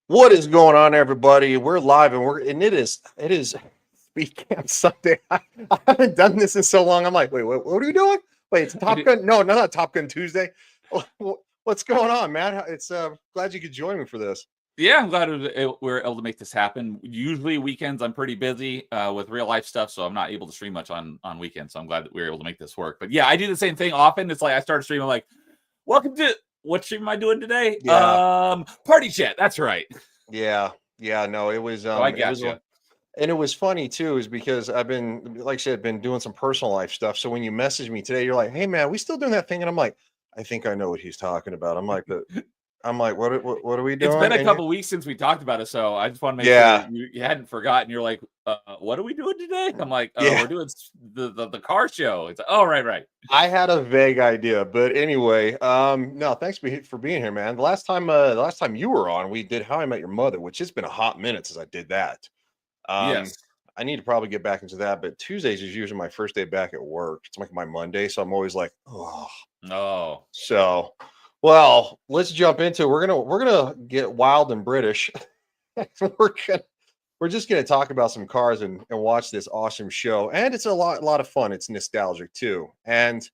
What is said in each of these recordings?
What is going on, everybody? We're live, and it is Speed Camp Sunday. I haven't done this in so long. I'm like, wait, what are we doing? Wait, it's Top Gun? No, not Top Gun Tuesday. What's going on, man? It's glad you could join me for this. Yeah, I'm glad we're able to make this happen. Usually weekends I'm pretty busy with real life stuff, so I'm not able to stream much on weekends. So I'm glad that we were able to make this work. But yeah, I do the same thing often. It's like I start streaming like, welcome to what stream am I doing today? Yeah. Party chat. That's right. Yeah, no, it was I it was gotcha. and it was funny too, is because I've been, like I said, been doing some personal life stuff. So when you message me today, you're like, hey man, we still doing that thing? And I'm like, I think I know what he's talking about. I'm like, what are we It's been doing? a couple weeks since we talked about it, so I just want to make Yeah. sure you hadn't forgotten. You're like, what are we doing today? I'm like, Yeah. we're doing the car show. It's like, oh, right. I had a vague idea, but anyway, no, thanks for being here, man. The last time you were on, we did How I Met Your Mother, which has been a hot minute since I did that. Um, Yes. I need to probably get back into that, but Tuesdays is usually my first day back at work. It's like my Monday, so I'm always like, oh. Oh. So, well, let's jump into it. We're gonna get wild and British. we're gonna we're just gonna talk about some cars and watch this awesome show, and it's a lot of fun. It's nostalgic too, and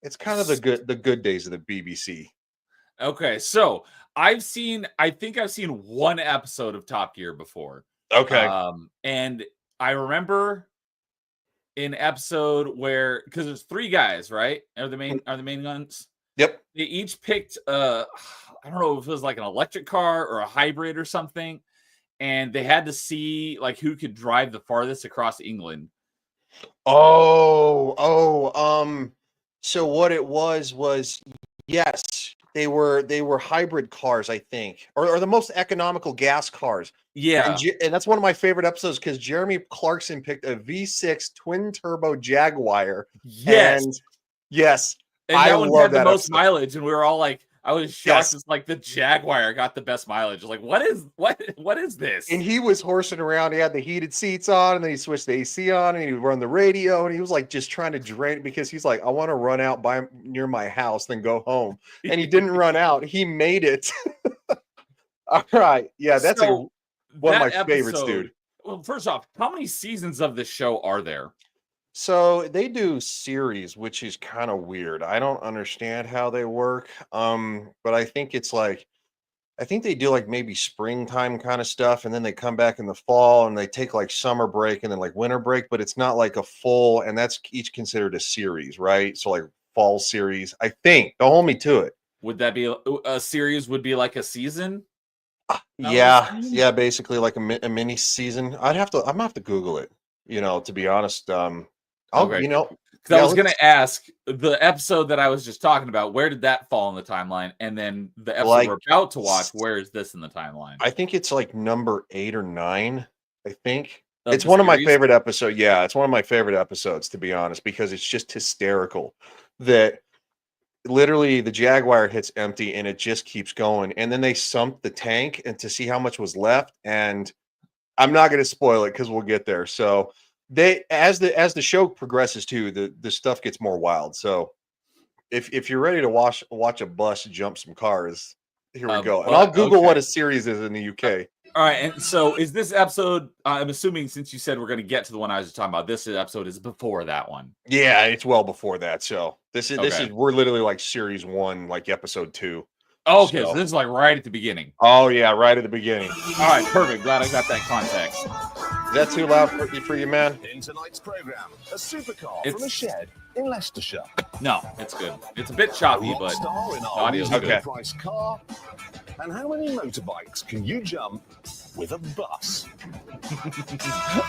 it's kind of the good days of the BBC. Okay, so I think I've seen one episode of Top Gear before. Okay. And I remember an episode where, because there's three guys, right? Are the main ones. Yep. They each picked I don't know if it was like an electric car or a hybrid or something, and they had to see like who could drive the farthest across England. So what it was yes, they were hybrid cars, I think, or the most economical gas cars. Yeah. And that's one of my favorite episodes because Jeremy Clarkson picked a V6 twin turbo Jaguar. Yes. And yes, And I that one love had the that most episode. mileage, and we were all like, I was shocked. Yes. It's like the Jaguar got the best mileage. Like, what is this? And he was horsing around. He had the heated seats on, and then he switched the AC on, and he would run the radio, and he was like just trying to drain it because he's like, I want to run out by near my house, then go home. And he didn't run out. He made it. All right. Yeah, that's So, one of my that favorites, episode- dude. Well, first off, how many seasons of this show are there? So they do series, which is kind of weird. I don't understand how they work. But I think it's like I think they do like maybe springtime kind of stuff, and then they come back in the fall and they take like summer break and then like winter break, but it's not like a full, and that's each considered a series, right? So like fall series, I think. Don't hold me to it. Would that be a series? Would be like a season? Yeah, basically like a mini season. I'm gonna have to Google it, to be honest. Okay. Because I was going to ask the episode that I was just talking about, where did that fall in the timeline? And then the episode we're about to watch, where is this in the timeline? I think it's like number 8 or 9. I think Of it's the one of my series? favorite episodes. Yeah, it's one of my favorite episodes, to be honest, because it's just hysterical that literally the Jaguar hits empty and it just keeps going. And then they sump the tank and to see how much was left. And I'm not going to spoil it because we'll get there. So they, as the show progresses too, the stuff gets more wild. So if you're ready to watch a bus jump some cars, here we go. And I'll Google what a series is in the UK. All right, and so is this episode? I'm assuming since you said we're going to get to the one I was talking about, this episode is before that one. Yeah, it's well before that. So this is we're literally like series 1, like episode 2. Oh, okay, so this is like right at the beginning. Oh yeah, right at the beginning. All right, perfect. Glad I got that context. Is that too loud for you, man? In tonight's program, a supercar from a shed in Leicestershire. No, it's good. It's a bit choppy, but Rockstar in the our audio's reasonable good. price car. And how many motorbikes can you jump with a bus?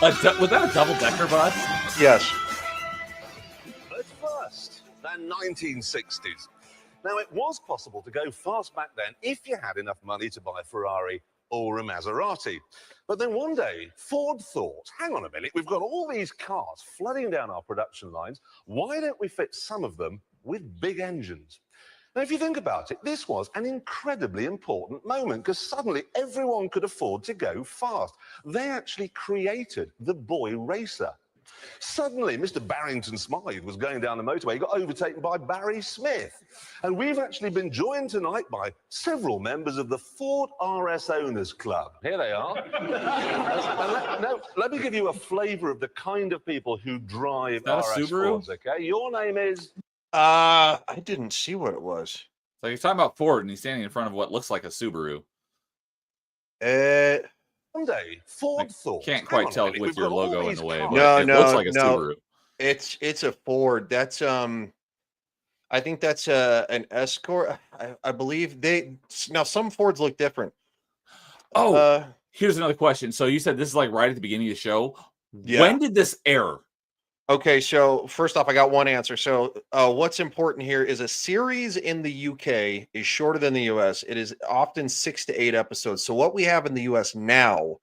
Was that a double-decker bus? Yes. But first, the 1960s. Now, it was possible to go fast back then if you had enough money to buy a Ferrari or a Maserati. But then one day, Ford thought, hang on a minute, we've got all these cars flooding down our production lines. Why don't we fit some of them with big engines? Now, if you think about it, this was an incredibly important moment because suddenly everyone could afford to go fast. They actually created the boy racer. Suddenly, Mr. Barrington Smythe was going down the motorway. He got overtaken by Barry Smith. And we've actually been joined tonight by several members of the Ford RS Owners Club. Here they are. Let me give you a flavour of the kind of people who drive that a RS Subaru? Fords, okay? Your name is... I didn't see what it was. So he's talking about Ford, and he's standing in front of what looks like a Subaru. Someday, Ford I thought... can't hang quite on a tell minute, with we've your got all logo in these the way, cars. but it looks like a No. Subaru. It's a Ford. That's I think that's an Escort. I believe now some Fords look different. Oh, here's another question. So you said this is like right at the beginning of the show. Yeah. When did this air? Okay, so first off, I got one answer. So what's important here is a series in the UK is shorter than the US. It is often 6 to 8 episodes. So what we have in the US now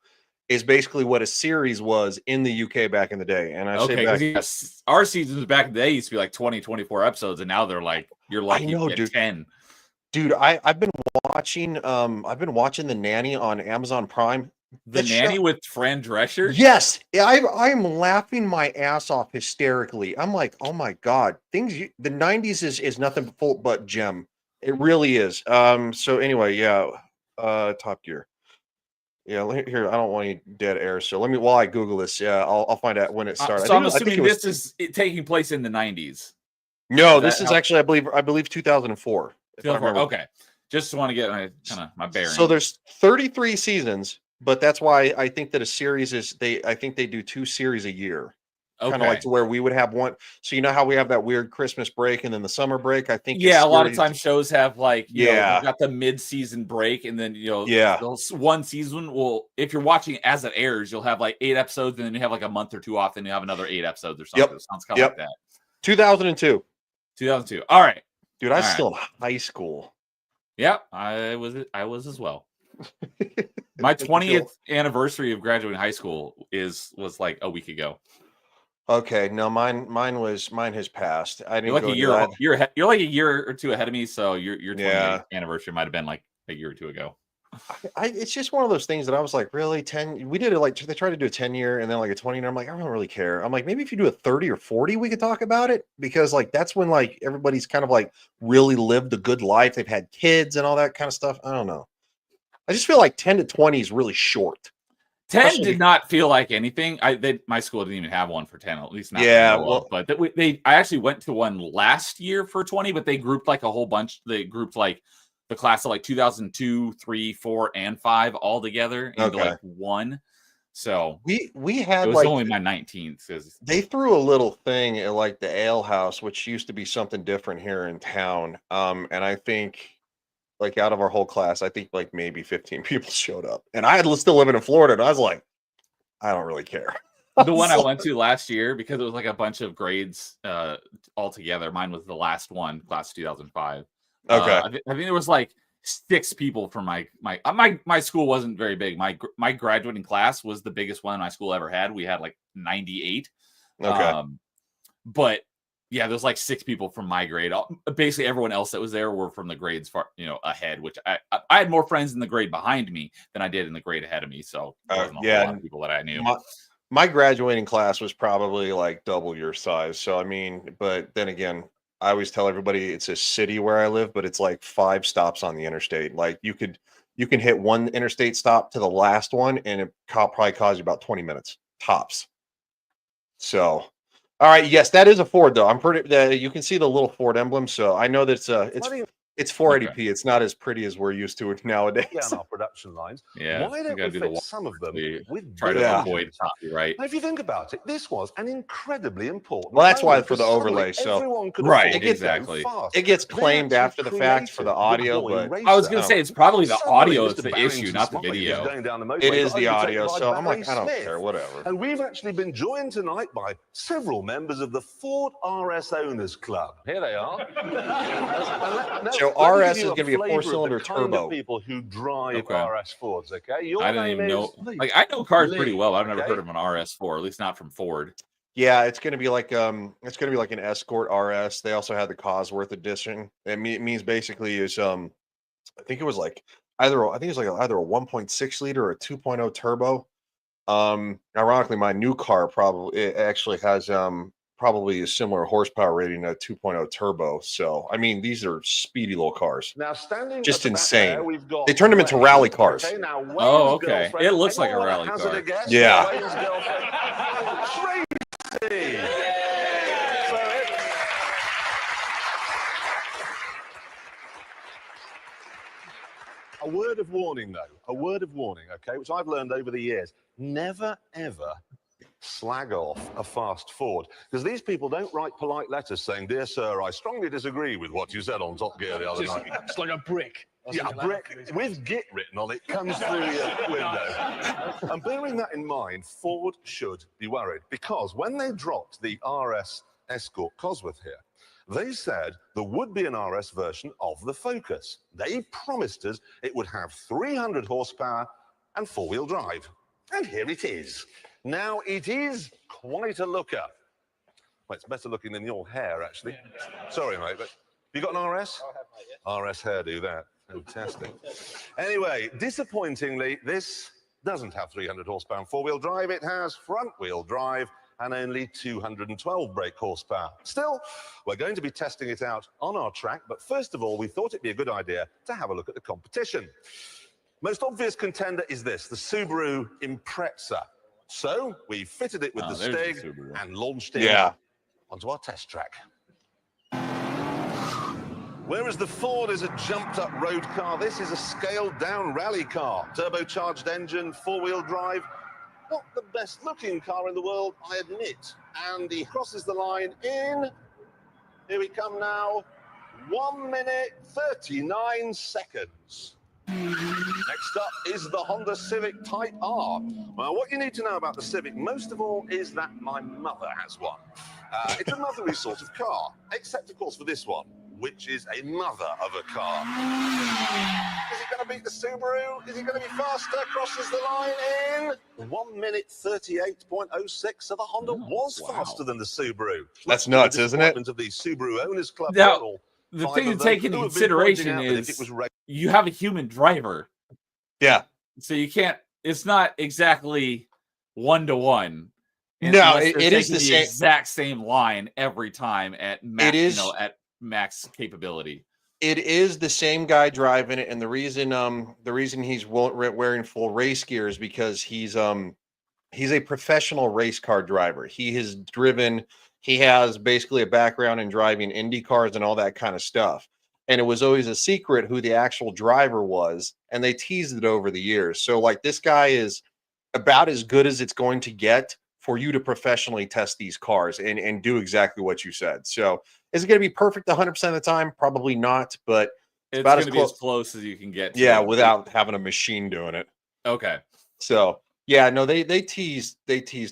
is basically what a series was in the UK back in the day. And I say Okay, back, because our seasons back in the day used to be like 20, 24 episodes, and now they're like, you're lucky know, to get dude. 10. Dude, I've been watching The Nanny on Amazon Prime. The That Nanny show- with Fran Drescher? Yes, I'm laughing my ass off hysterically. I'm like, oh my god, the 90s is nothing but gem. It really is. So anyway, yeah, Top Gear. Yeah, here I don't want any dead air. So while I Google this, yeah, I'll find out when it started. So I'm I think assuming it was- this is taking place in the 90s. no, is this that is how- actually I believe 2004. if I remember. Okay, just want to get my bearings. So there's 33 seasons, but that's why I think that a series is I think they do 2 series a year. Kind of like to where we would have one. So you know how we have that weird Christmas break and then the summer break? I think a lot of times shows have like you Yeah. got the mid-season break, and then Yeah. one season will, if you're watching as it airs, you'll have like 8 episodes, and then you have like a month or two off, and you have another 8 episodes or something. Yep. It sounds kind of Yep. like that. 2002. 2002. All right. Dude, I was All right. still in high school. Yeah, I was as well. My 20th anniversary of graduating high school was like a week ago. Okay, no, mine has passed. I didn't You're like go a to year. that. You're like a year or two ahead of me. So your 20th Yeah. anniversary might have been like a year or two ago. It's just one of those things that I was like, really 10. We did it like they tried to do a 10-year and then like a 20-year. I'm like, I don't really care. I'm like, maybe if you do a 30 or 40, we could talk about it because like that's when like everybody's kind of like really lived a good life. They've had kids and all that kind of stuff. I don't know. I just feel like 10 to 20 is really short. 10 Especially- did not feel like anything. My school didn't even have one for 10, at least not. Yeah, that I know well- of. But I actually went to one last year for 20, but they grouped like a whole bunch. They grouped like the class of like 2002, 3, 4, and 5 all together into Okay. like one. So We had it was like only my 19th. they threw a little thing at like the ale house, which used to be something different here in town. And I think like out of our whole class, I think like maybe 15 people showed up. And I had still living in Florida, and I was like, I don't really care. The one I went to last year, because it was like a bunch of grades all together. Mine was the last one, class 2005. Okay. I think there was like 6 people from my school wasn't very big. My graduating class was the biggest one my school ever had. We had like 98. Okay. But yeah, there's like 6 people from my grade. Basically, everyone else that was there were from the grades far, ahead. Which I had more friends in the grade behind me than I did in the grade ahead of me. So there wasn't a whole lot of people that I knew. My graduating class was probably like double your size. So I mean, but then again, I always tell everybody it's a city where I live, but it's like 5 stops on the interstate. Like you can hit one interstate stop to the last one, and it probably cause you about 20 minutes tops. So, all right, yes, that is a Ford though. I'm pretty. You can see the little Ford emblem, so I know that's it's 480p. Okay. It's not as pretty as we're used to it nowadays. Yeah, on our production lines. Yeah, Why we don't gotta we do the fix some of them we with try to Yeah. avoid copyright. Now, if you think about it, this was an incredibly important. Well, that's why moment, for the because suddenly overlay, so- everyone could Right, afford to go exactly. fast. It gets They claimed actually after the fact for the created audio, Boy but Racer. I was going to say it's probably the Suddenly, audio Mr. that's the Barrington issue, not the Smythe was video. going down the motorway, it is got the overtaken audio, by so I'm Barry like, I don't Smith. care, whatever. And we've actually been joined tonight by several members of the Ford RS Owners Club. Here they are. So RS is going to be a 4-cylinder turbo. People who drive Okay. RS Fords, okay? Your I didn't name even know. is Like I know cars pretty Lee, well. But I've never okay? heard of an RS4, at least not from Ford. Yeah, it's going to be like an Escort RS. They also had the Cosworth edition. It means basically is I think it was like either a 1.6 liter or a 2.0 turbo. Ironically, my new car probably it actually has probably a similar horsepower rating, a 2.0 turbo. So I mean, these are speedy little cars. Now, standing Just at the back insane. there, we've got They turned them into Wayne. rally cars. Okay, now Wayne's Oh, okay. girlfriend. It looks like a Anyone rally hazard car. a guess? Yeah. Wayne's girlfriend. Tracy. So a word of warning, though. A word of warning, okay, which I've learned over the years. Never, ever slag off a fast Ford, because these people don't write polite letters saying, "Dear sir, I strongly disagree with what you said on Top Gear the other night." It's like a brick. Yeah, a brick with Git written on it comes through your window. And bearing that in mind, Ford should be worried, because when they dropped the RS Escort Cosworth here, they said there would be an RS version of the Focus. They promised us it would have 300 horsepower and four-wheel drive. And here it is. Now, it is quite a looker. Well, it's better looking than your hair, actually. Sorry, mate, but you got an RS? RS hairdo, that. Fantastic. Anyway, disappointingly, this doesn't have 300 horsepower and four-wheel drive. It has front-wheel drive and only 212 brake horsepower. Still, we're going to be testing it out on our track, but first of all, we thought it'd be a good idea to have a look at the competition. Most obvious contender is this, the Subaru Impreza. So we fitted it with the there's the Stig Subaru. and launched it Yeah. onto our test track. Whereas the Ford is a jumped-up road car, this is a scaled-down rally car. Turbocharged engine, four-wheel drive. Not the best-looking car in the world, I admit. And he crosses the line in, here we come now, 1 minute 39 seconds. Next up is the Honda Civic Type R. Well, what you need to know about the Civic, most of all, is that my mother has one. It's a motherly sort of car, except, of course, for this one, which is a mother of a car. Is it going to beat the Subaru? Is it going to be faster? Crosses the line in 1 minute 38.06. So the Honda was faster than the Subaru. That's nuts, isn't it? Of the Subaru Owners Club. Now, Journal, the 5 thing to of them take into who have been pointing consideration out that if is it was ra- you have a human driver, Yeah. so you can't. It's not exactly 1-to-1. No, Unless it they're is taking the same. exact same line every time at max. It is- at max capability. It is the same guy driving it, and the reason he's wearing full race gear is because he's a professional race car driver. He has basically a background in driving Indy cars and all that kind of stuff. And it was always a secret who the actual driver was, and they teased it over the years. So like this guy is about as good as it's going to get for you to professionally test these cars and do exactly what you said. So is it going to be perfect 100% of the time? Probably not, but It's about going as to be as close- close as you can get. To yeah, it. without having a machine doing it. Okay. So yeah, no, they teased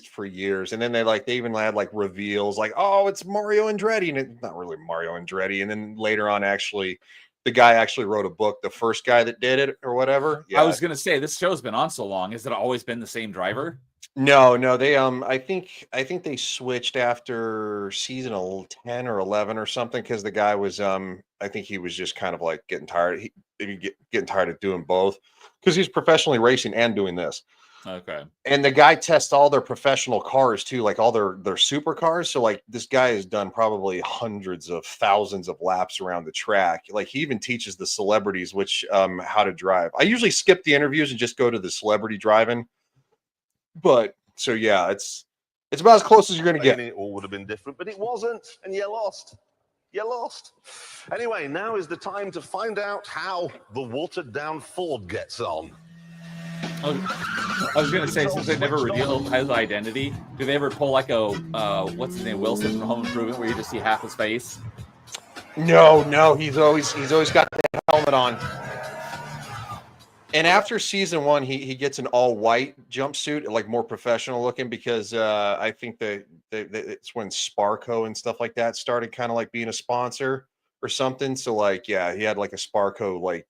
for years, and then they even had like reveals like, oh, it's Mario Andretti, and it's not really Mario Andretti. And then later on, actually, the guy actually wrote a book, the first guy that did it or whatever. Yeah, I was going to say this show's been on so long. Has it always been the same driver? no, they I think they switched after season 10 or 11 or something, because the guy was I think he was just kind of like getting tired. Getting tired of doing both, because he's professionally racing and doing this. Okay. And the guy tests all their professional cars too, like all their supercars. So like this guy has done probably hundreds of thousands of laps around the track. Like he even teaches the celebrities how to drive. I usually skip the interviews and just go to the celebrity driving. But so yeah, it's about as close as you're gonna get. It all would have been different, but it wasn't, and you lost. You lost. Anyway, now is the time to find out how the watered-down Ford gets on. I was going to say, since they never revealed his identity, do they ever pull like a what's his name, Wilson from Home Improvement, where you just see half his face? No, he's always got the helmet on. And after season 1, he gets an all white jumpsuit, like more professional looking, because I think it's when Sparco and stuff like that started kind of like being a sponsor or something. So like, yeah, he had like a Sparco like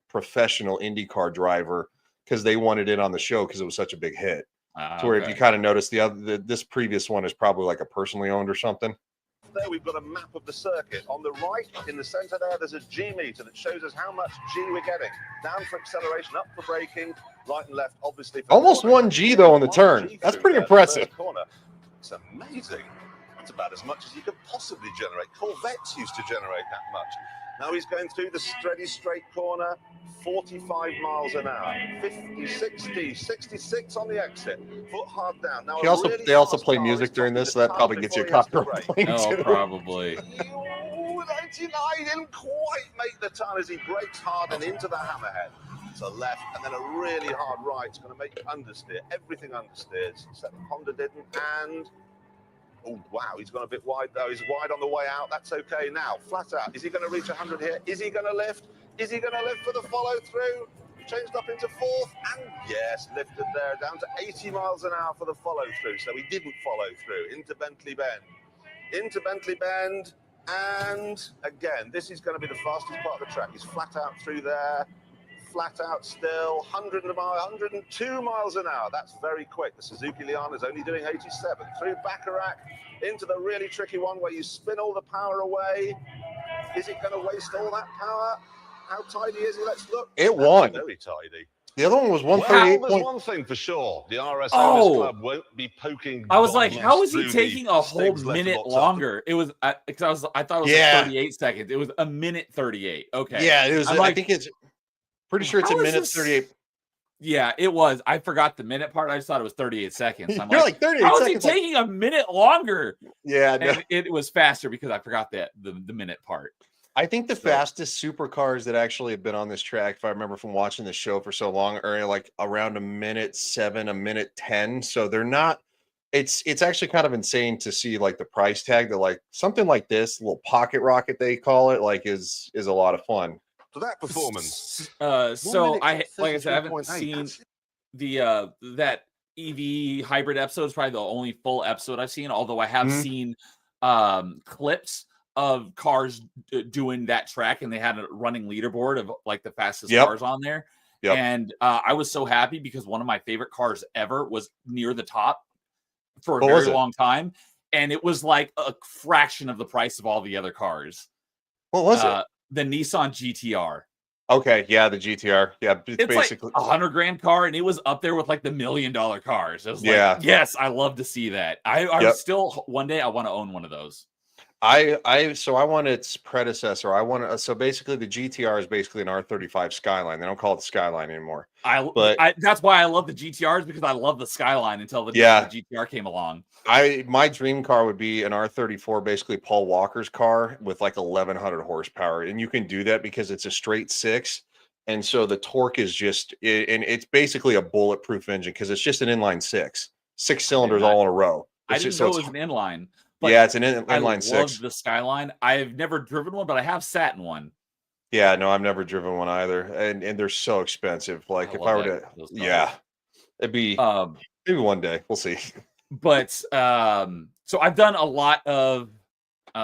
professional IndyCar driver, because they wanted it on the show because it was such a big hit. So where if you kind of notice this previous one is probably like a personally owned or something. there, we've got a map of the circuit. On the right, in the center there, there's a G meter that shows us how much G we're getting. Down for acceleration, up for braking, right and left, obviously. For Almost corner. 1G though on the 1G turn. That's through pretty there, the impressive. first corner. It's amazing. That's about as much as you could possibly generate. Corvettes used to generate that much. Now he's going through the steady straight corner, 45 miles an hour, 50, 60, 66 on the exit, foot hard down. Now They also play music during this, so that probably gets you a copyright claim Oh, too. probably. 99 didn't quite make the turn as he brakes hard and into the hammerhead. To left and then a really hard right. It's going to make you understeer. Everything understeers. Except Honda didn't. And oh wow, he's gone a bit wide though. He's wide on the way out. That's okay now. Flat out. Is he going to reach 100 here? Is he going to lift? Is he going to lift for the follow through? Changed up into fourth and yes, lifted there down to 80 miles an hour for the follow through. So he didn't follow through into Bentley Bend. Into Bentley Bend. And again, this is going to be the fastest part of the track. He's flat out through there. Flat out still, 102 miles an hour. That's very quick. The Suzuki Liana is only doing 87. Through Bacharach into the really tricky one where you spin all the power away. Is it going to waste all that power? How tidy is he? Let's look. It won. Very tidy. The other one was Well, 138. there's one thing for sure. The RS Oh. Club won't be poking. I was like, bombs how is he through taking the a whole Stig's minute letterbox longer? It was because I thought it was Yeah. like 38 seconds. It was a minute 38. Okay. Yeah, it was. I'm I like, think it's pretty sure it's a how is minute this- 38. Yeah, it was. I forgot the minute part. I just thought it was 38 seconds. I'm You're like, like 38 how is he seconds. like- taking a minute longer? yeah, no. And it was faster because I forgot that the minute part. I think the So- fastest supercars that actually have been on this track, if I remember from watching the show for so long, are like around a minute 7, a minute 10. So they're not. It's actually kind of insane to see like the price tag that like something like this little pocket rocket they call it like is a lot of fun. So that performance. So 1 I minute like I said, I haven't 33.8. seen That's- the that EV hybrid episode is probably the only full episode I've seen, although I have Mhm. seen clips of cars doing that track, and they had a running leaderboard of like the fastest Yep. cars on there. Yep. And I was so happy because one of my favorite cars ever was near the top for a What was very it? long time, and it was like a fraction of the price of all the other cars. What was it? The Nissan GTR. Okay, yeah, the GTR. Yeah, It's basically. like $100,000 car, and it was up there with like the $1 million cars. It was Yeah. like, yes, I love to see that. I Yep. still one day I want to own one of those. I want its predecessor. I want so basically the GTR is basically an R35 Skyline. They don't call it the Skyline anymore. But- That's why I love the GTRs, because I love the Skyline until the Yeah. GTR came along. My dream car would be an R34, basically Paul Walker's car with like 1100 horsepower, and you can do that because it's a straight 6, and so the torque is just and it's basically a bulletproof engine because it's just an inline 6 cylinders all in a row. I It's didn't just- know so it was it's- an inline. But yeah, it's an I inline love 6. the Skyline. I've never driven one, but I have sat in one. Yeah, no, I've never driven one either, and they're so expensive. Like if I were to, those yeah, cars. it'd be Um, maybe one day. We'll see. but so I've done a lot of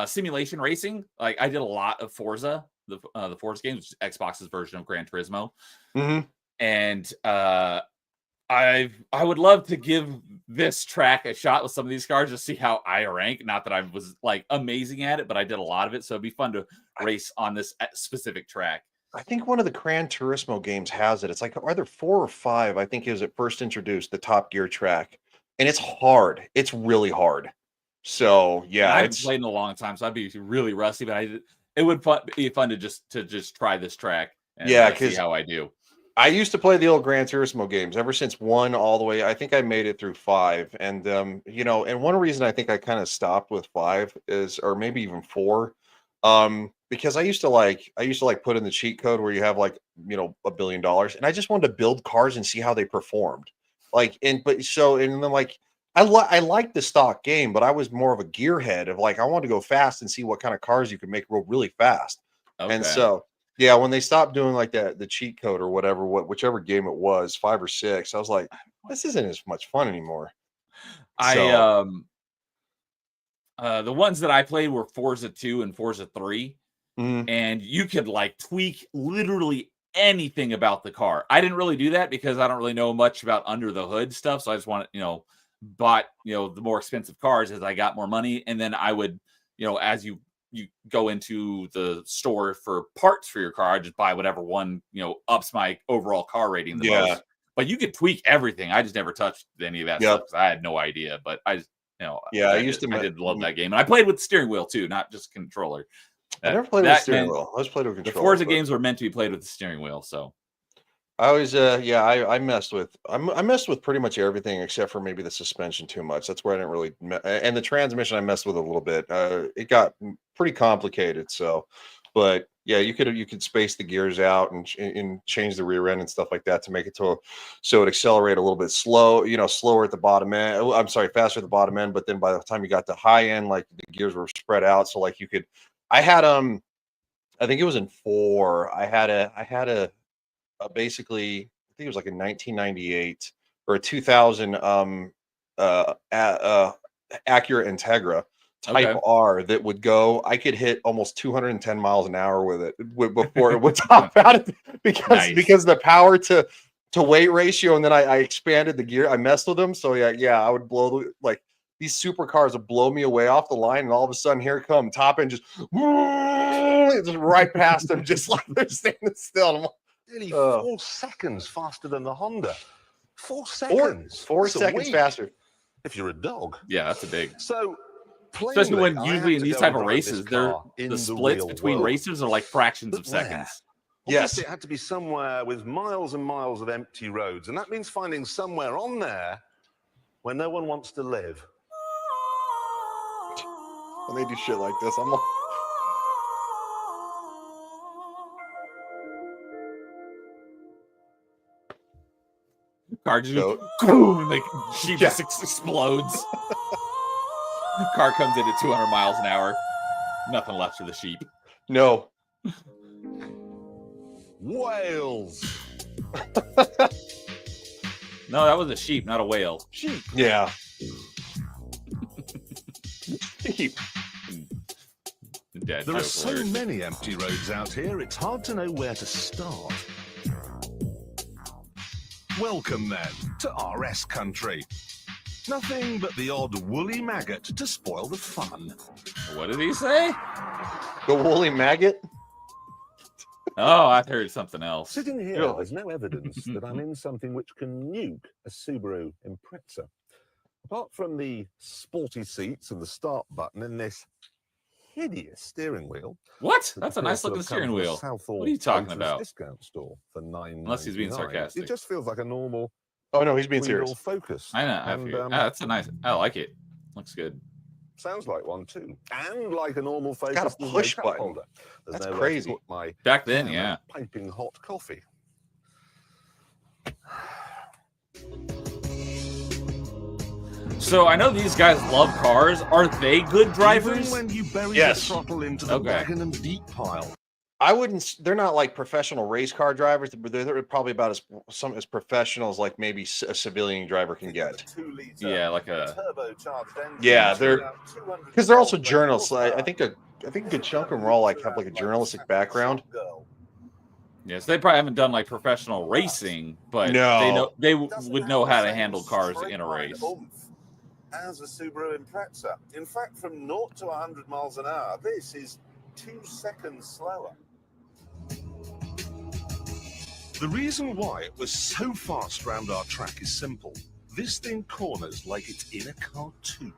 simulation racing. Like I did a lot of Forza, the Forza games, which is Xbox's version of Gran Turismo. Mhm. And I would love to give this track a shot with some of these cars to see how I rank. Not that I was like amazing at it, but I did a lot of it, so it'd be fun to race on this specific track. I think one of the Gran Turismo games has it. It's like either 4 or 5. I think it was at first introduced the Top Gear track, and it's hard. It's really hard. So yeah, I haven't it's played in a long time, so I'd be really rusty. But it would be fun to just try this track. And Yeah, see 'cause how I do. I used to play the old Gran Turismo games ever since 1 all the way. I think I made it through 5, and and one reason I think I kind of stopped with 5 is, or maybe even 4, because I used to like put in the cheat code where you have like $1 billion, and I just wanted to build cars and see how they performed. Like, and then like I liked the stock game, but I was more of a gearhead of like I wanted to go fast and see what kind of cars you could make really fast. And Okay. so, yeah, when they stopped doing like the cheat code or whatever, whichever game it was, 5 or 6, I was like, this isn't as much fun anymore. The ones that I played were Forza 2 and Forza 3, Mhm. and you could like tweak literally anything about the car. I didn't really do that because I don't really know much about under the hood stuff, so I just wanted, bought the more expensive cars as I got more money, and then I would as you go into the store for parts for your car, I just buy whatever one, ups my overall car rating the Yeah. most. But you could tweak everything. I just never touched any of that stuff because I had no idea. But I just, Yeah, I did love that game. And I played with the steering wheel too, not just controller. I never played with the steering wheel. I always played with The controller. Forza games were meant to be played with the steering wheel. So I always, I messed with, I messed with pretty much everything except for maybe the suspension too much. That's where I didn't really, and the transmission I messed with a little bit. It got pretty complicated. So, but yeah, you could space the gears out and change the rear end and stuff like that to make it so it accelerate a little bit slower at the bottom end. I'm sorry, faster at the bottom end. But then by the time you got to high end, like the gears were spread out. So like I had, I think it was in 4. I had a basically, I think it was like a 1998 or a 2000 Acura Integra Type R that would go. I could hit almost 210 miles an hour with it before it would top out because the power to weight ratio, and then I expanded the gear. I messed with them, so yeah, I would blow like these supercars would blow me away off the line, and all of a sudden here come top end just right past them, just like they're standing still. I'm like, Nearly 4 seconds faster than the Honda. 4 seconds. 4 seconds faster. If you're a dog. Yeah, that's a big. So, especially when usually in these type of races, the splits between races are like fractions of seconds. Yes, it had to be somewhere with miles and miles of empty roads, and that means finding somewhere on there where no one wants to live. When they do shit like this, I'm like, car just boom, like she just explodes. Car comes in at 200 miles an hour. Nothing left for the sheep. No. Whales. No, that was a sheep, not a whale. Sheep. Yeah. Sheep. There are so many empty roads out here, it's hard to know where to start. Welcome then to RS country. Nothing but the odd woolly maggot to spoil the fun. What did he say? The woolly maggot? Oh, I heard something else. Sitting here, there's no evidence that I'm in something which can nuke a Subaru Impreza. Apart from the sporty seats and the start button and this hideous steering wheel. What? That's a nice looking steering wheel. What are you talking about? Discount store for $9.99. Unless he's being sarcastic. It just feels like a normal. Oh no, he's being serious. Focus. I know. That's a nice. I like it. Looks good. Sounds like one too, and like a normal Focus. Got a push button. Holder. That's crazy. Back then, yeah. Piping hot coffee. So I know these guys love cars. Are they good drivers? Even when you bury yes. the throttle into the wagon and deep pile. I wouldn't. They're not like professional race car drivers, but they're probably about as professional as like maybe a civilian driver can get. Yeah, like a turbocharged engine. Yeah, they're because they're also journalists. I think a good chunk of them are all like have like a journalistic background. Yes, they probably haven't done like professional racing, but they would know how to handle cars in a race. As a Subaru Impreza. In fact, from 0 to 100 miles an hour, this is 2 seconds slower. The reason why it was so fast round our track is simple. This thing corners like it's in a cartoon.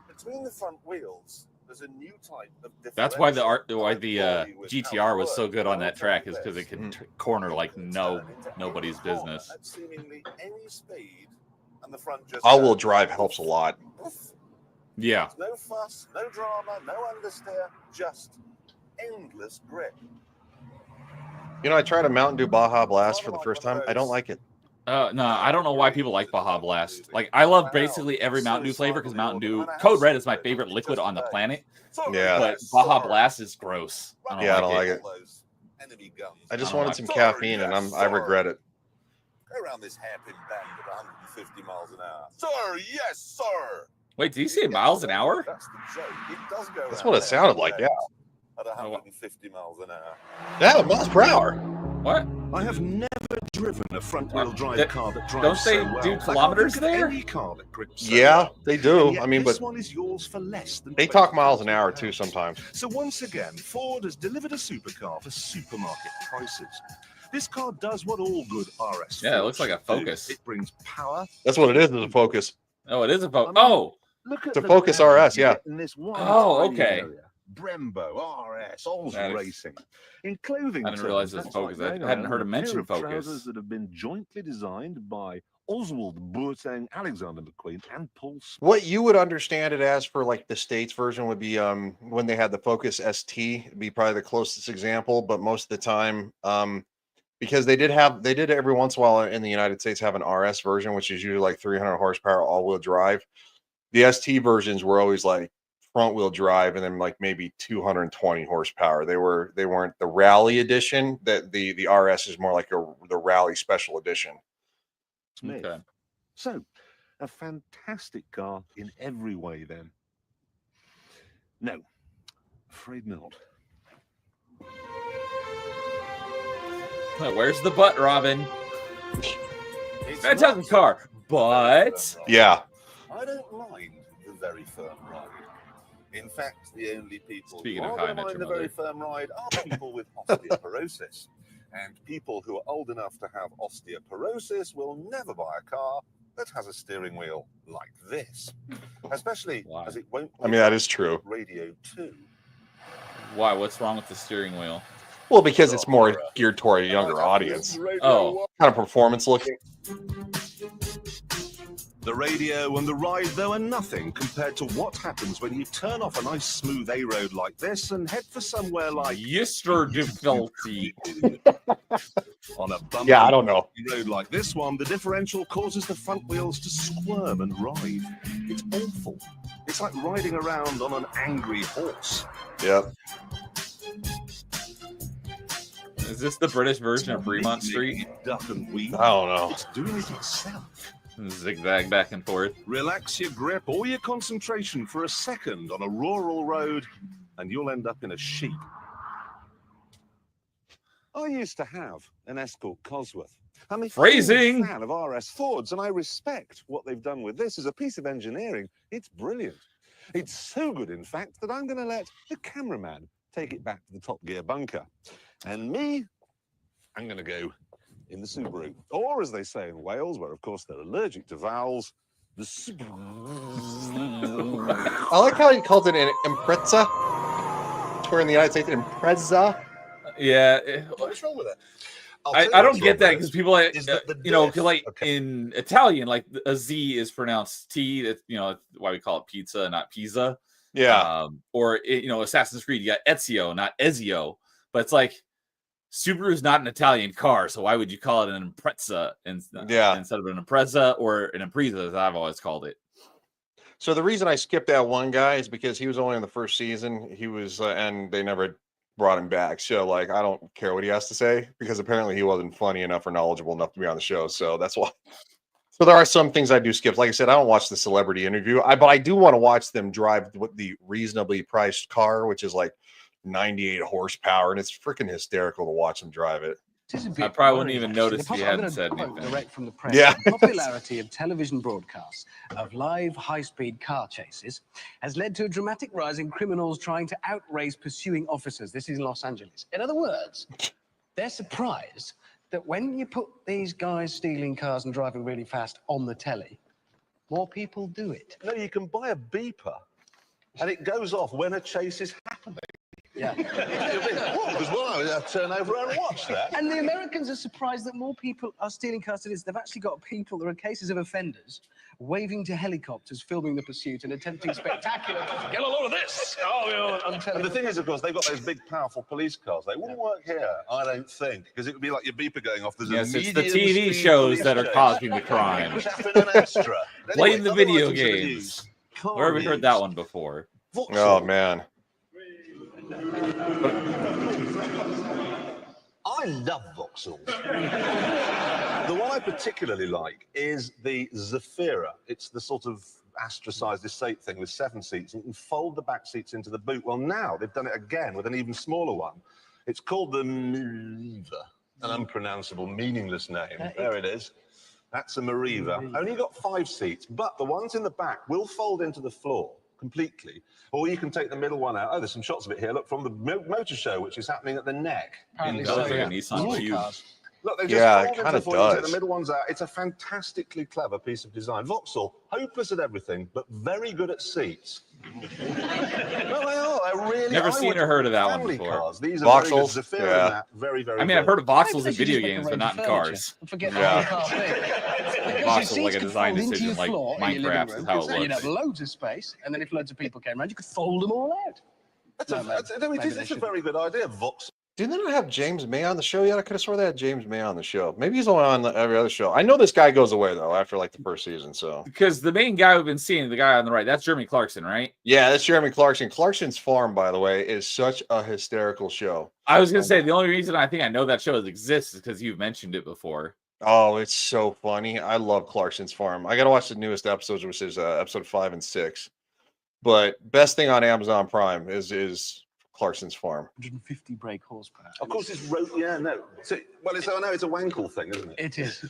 Between the front wheels, there's a new type of That's why the GTR was so good on that track, is because it could corner like nobody's business. At seemingly any speed, and the front just all-wheel drive helps a lot. Yeah. No fuss, no drama, no understeer, just endless grip. You know, I tried a Mountain Dew Baja Blast for the first time. I don't like it. No, I don't know why people like Baja Blast. Like, I love basically every Mountain Dew flavor because Mountain Dew Code Red is my favorite liquid on the planet. Yeah. But Baja Blast is gross. I don't like it. I just wanted some caffeine, and I regret it. Go around this hairpin bend at 150 miles an hour. Sir, yes, sir. Wait, did you say miles an hour? That's the joke. It does go. That's what it sounded like, yeah. At 150 miles an hour. Yeah, miles per hour. What? I have never driven a front-wheel drive That- car that drives don't they so well. do I can't kilometers think of there? Any car that grips so Yeah, well. they And do. yet I mean, this but one is yours for less than they talk miles an £20,000. hour too sometimes. So once again, Ford has delivered a supercar for supermarket prices. This car does what all good RS. Yeah, it looks Fords like a should do. Focus. It brings power. That's what it is a Focus. Oh, it is a Focus. I mean, Oh, Look at It's a the Focus value RS, you yeah. get in this one Oh, tiny okay. area. Brembo, RS, Olds That is- Racing. In clothing I didn't realize terms, it was that's like Focus. I going hadn't around heard with him a pair mention of Focus. trousers that have been jointly designed by Oswald Boateng, Alexander McQueen, and Paul Smith. What you would understand it as for like the States version would be when they had the Focus ST, it'd be probably the closest example, but most of the time, because they did every once in a while in the United States have an RS version, which is usually like 300 horsepower all-wheel drive. The ST versions were always like front wheel drive and then like maybe 220 horsepower. They weren't the rally edition. That the RS is more like the rally special edition. Smith. okay. So, a fantastic car in every way then. No, afraid not. Where's the butt, Robin? It's Fantastic not car, a but firm ride. Yeah. I don't mind the very firm ride. In fact, the only people Speaking who of are How I going to Met mind Your the very Mother. firm ride are people with osteoporosis. And people who are old enough to have osteoporosis will never buy a car that has a steering wheel like this. Especially Why? as it won't. I mean, that is true. Radio 2. why? What's wrong with the steering wheel? Well, because it's more geared toward a younger I audience. listen to Radio Oh. 1. Kind of performance looking. The radio and the ride, though, are nothing compared to what happens when you turn off a nice smooth A road like this and head for somewhere like Yister difficulty. on a bumpy Yeah, I don't know. road like this one. The differential causes the front wheels to squirm and ride. It's awful. It's like riding around on an angry horse. Yep. Is this the British version of Fremont Street? Duck and weave. I don't know. It's doing it itself. Zigzag back and forth. Relax your grip or your concentration for a second on a rural road, and you'll end up in a sheep. I used to have an Escort Cosworth. I'm a Phrasing. huge fan of RS Fords, and I respect what they've done with this as a piece of engineering. It's brilliant. It's so good, in fact, that I'm going to let the cameraman take it back to the Top Gear bunker. And me, I'm going to go in the Subaru. Or, as they say in Wales, where, of course, they're allergic to vowels, the Subaru. I like how he calls it an Impreza. Or in the United States, Impreza. Yeah. What's wrong with it? I don't get that because people like Is that the you know, diff? because like Okay. in Italian, like a Z is pronounced T. That's that's why we call it pizza, not pizza. Yeah. Or Assassin's Creed, you got Ezio, not Ezio. But it's like Subaru is not an Italian car, so why would you call it an Impreza Yeah. instead of an Impreza or an Impreza, as I've always called it? So the reason I skipped that one guy is because he was only in the first season. He was, and they never brought him back. So like, I don't care what he has to say because apparently he wasn't funny enough or knowledgeable enough to be on the show. So that's why. So there are some things I do skip. Like I said, I don't watch the celebrity interview. But I do want to watch them drive the reasonably priced car, which is like 98 horsepower, and it's freaking hysterical to watch them drive it. I probably wouldn't even notice if you I'm hadn't gonna said quote anything. direct from the press. Yeah. The popularity of television broadcasts of live high-speed car chases has led to a dramatic rise in criminals trying to outrace pursuing officers. This is in Los Angeles. In other words, they're surprised that when you put these guys stealing cars and driving really fast on the telly, more people do it. No, you can buy a beeper, and it goes off when a chase is happening. Yeah. Because I turn over and watch that. And the Americans are surprised that more people are stealing cars to this. They've actually got people, there are cases of offenders waving to helicopters, filming the pursuit and attempting spectacular. Get a load of this! Oh, I'm telling And the you. thing is, of course, they've got those big, powerful police cars. They wouldn't work here, I don't think, because it would be like your beeper going off. There's Yes, a it's the medium TV speed shows police that are chase. causing the crime. Chapping an Astra. Blame the other video items of games. abuse. Where have we heard that Car one before? abuse. Oh Vauxhall. man. I love Vauxhall. The one I particularly like is the Zafira. It's the sort of Astra-sized estate thing with 7 seats. You can fold the back seats into the boot. Well, now they've done it again with an even smaller one. It's called the Meriva. An unpronounceable, meaningless name. There it is. That's a Mariva. Only got 5 seats, but the ones in the back will fold into the floor completely. Or you can take the middle one out. Oh, there's some shots of it here. Look, from the motor show, which is happening at the Neck. Apparently That looks so, like a yeah. Nissan All Cube. cars. Look, they just Yeah, it fold into kinda the floor. You take the does. middle ones out. It's a fantastically clever piece of design. Vauxhall, hopeless at everything, but very good at seats. No, they are. They're really. Never I seen would- or heard of that one family before. Cars. These are very good. Vauxhalls? Zafira Yeah. and that, very, very I mean, I've good. heard of Maybe voxels they in should video just make a games, but range not of in furniture cars. and forget Yeah. the whole car thing. Because your Voxels seats like a could design fold into decision, your like floor in your living Minecraft is room. how it You'd have looks. loads of space, and then if loads of people came around, you could fold them all out. That's No, a, no, that's, I mean, maybe it's they a shouldn't. very good idea. Vauxhall. Didn't they not have James May on the show yet? I could have sworn they had James May on the show. Maybe he's only on every other show. I know this guy goes away though after like the first season. So Because the main guy we've been seeing, the guy on the right, that's Jeremy Clarkson, right? yeah, that's Jeremy Clarkson. Clarkson's Farm, by the way, is such a hysterical show. I was gonna say the only reason I think I know that show exists is because you've mentioned it before. Oh, it's so funny. I love Clarkson's Farm. I got to watch the newest episodes, which is episode 5 and 6. But best thing on Amazon Prime is Clarkson's Farm. 150 brake horsepower. Of course, it's yeah, no. So, well, it's I know it's a wankle thing, isn't it? It is.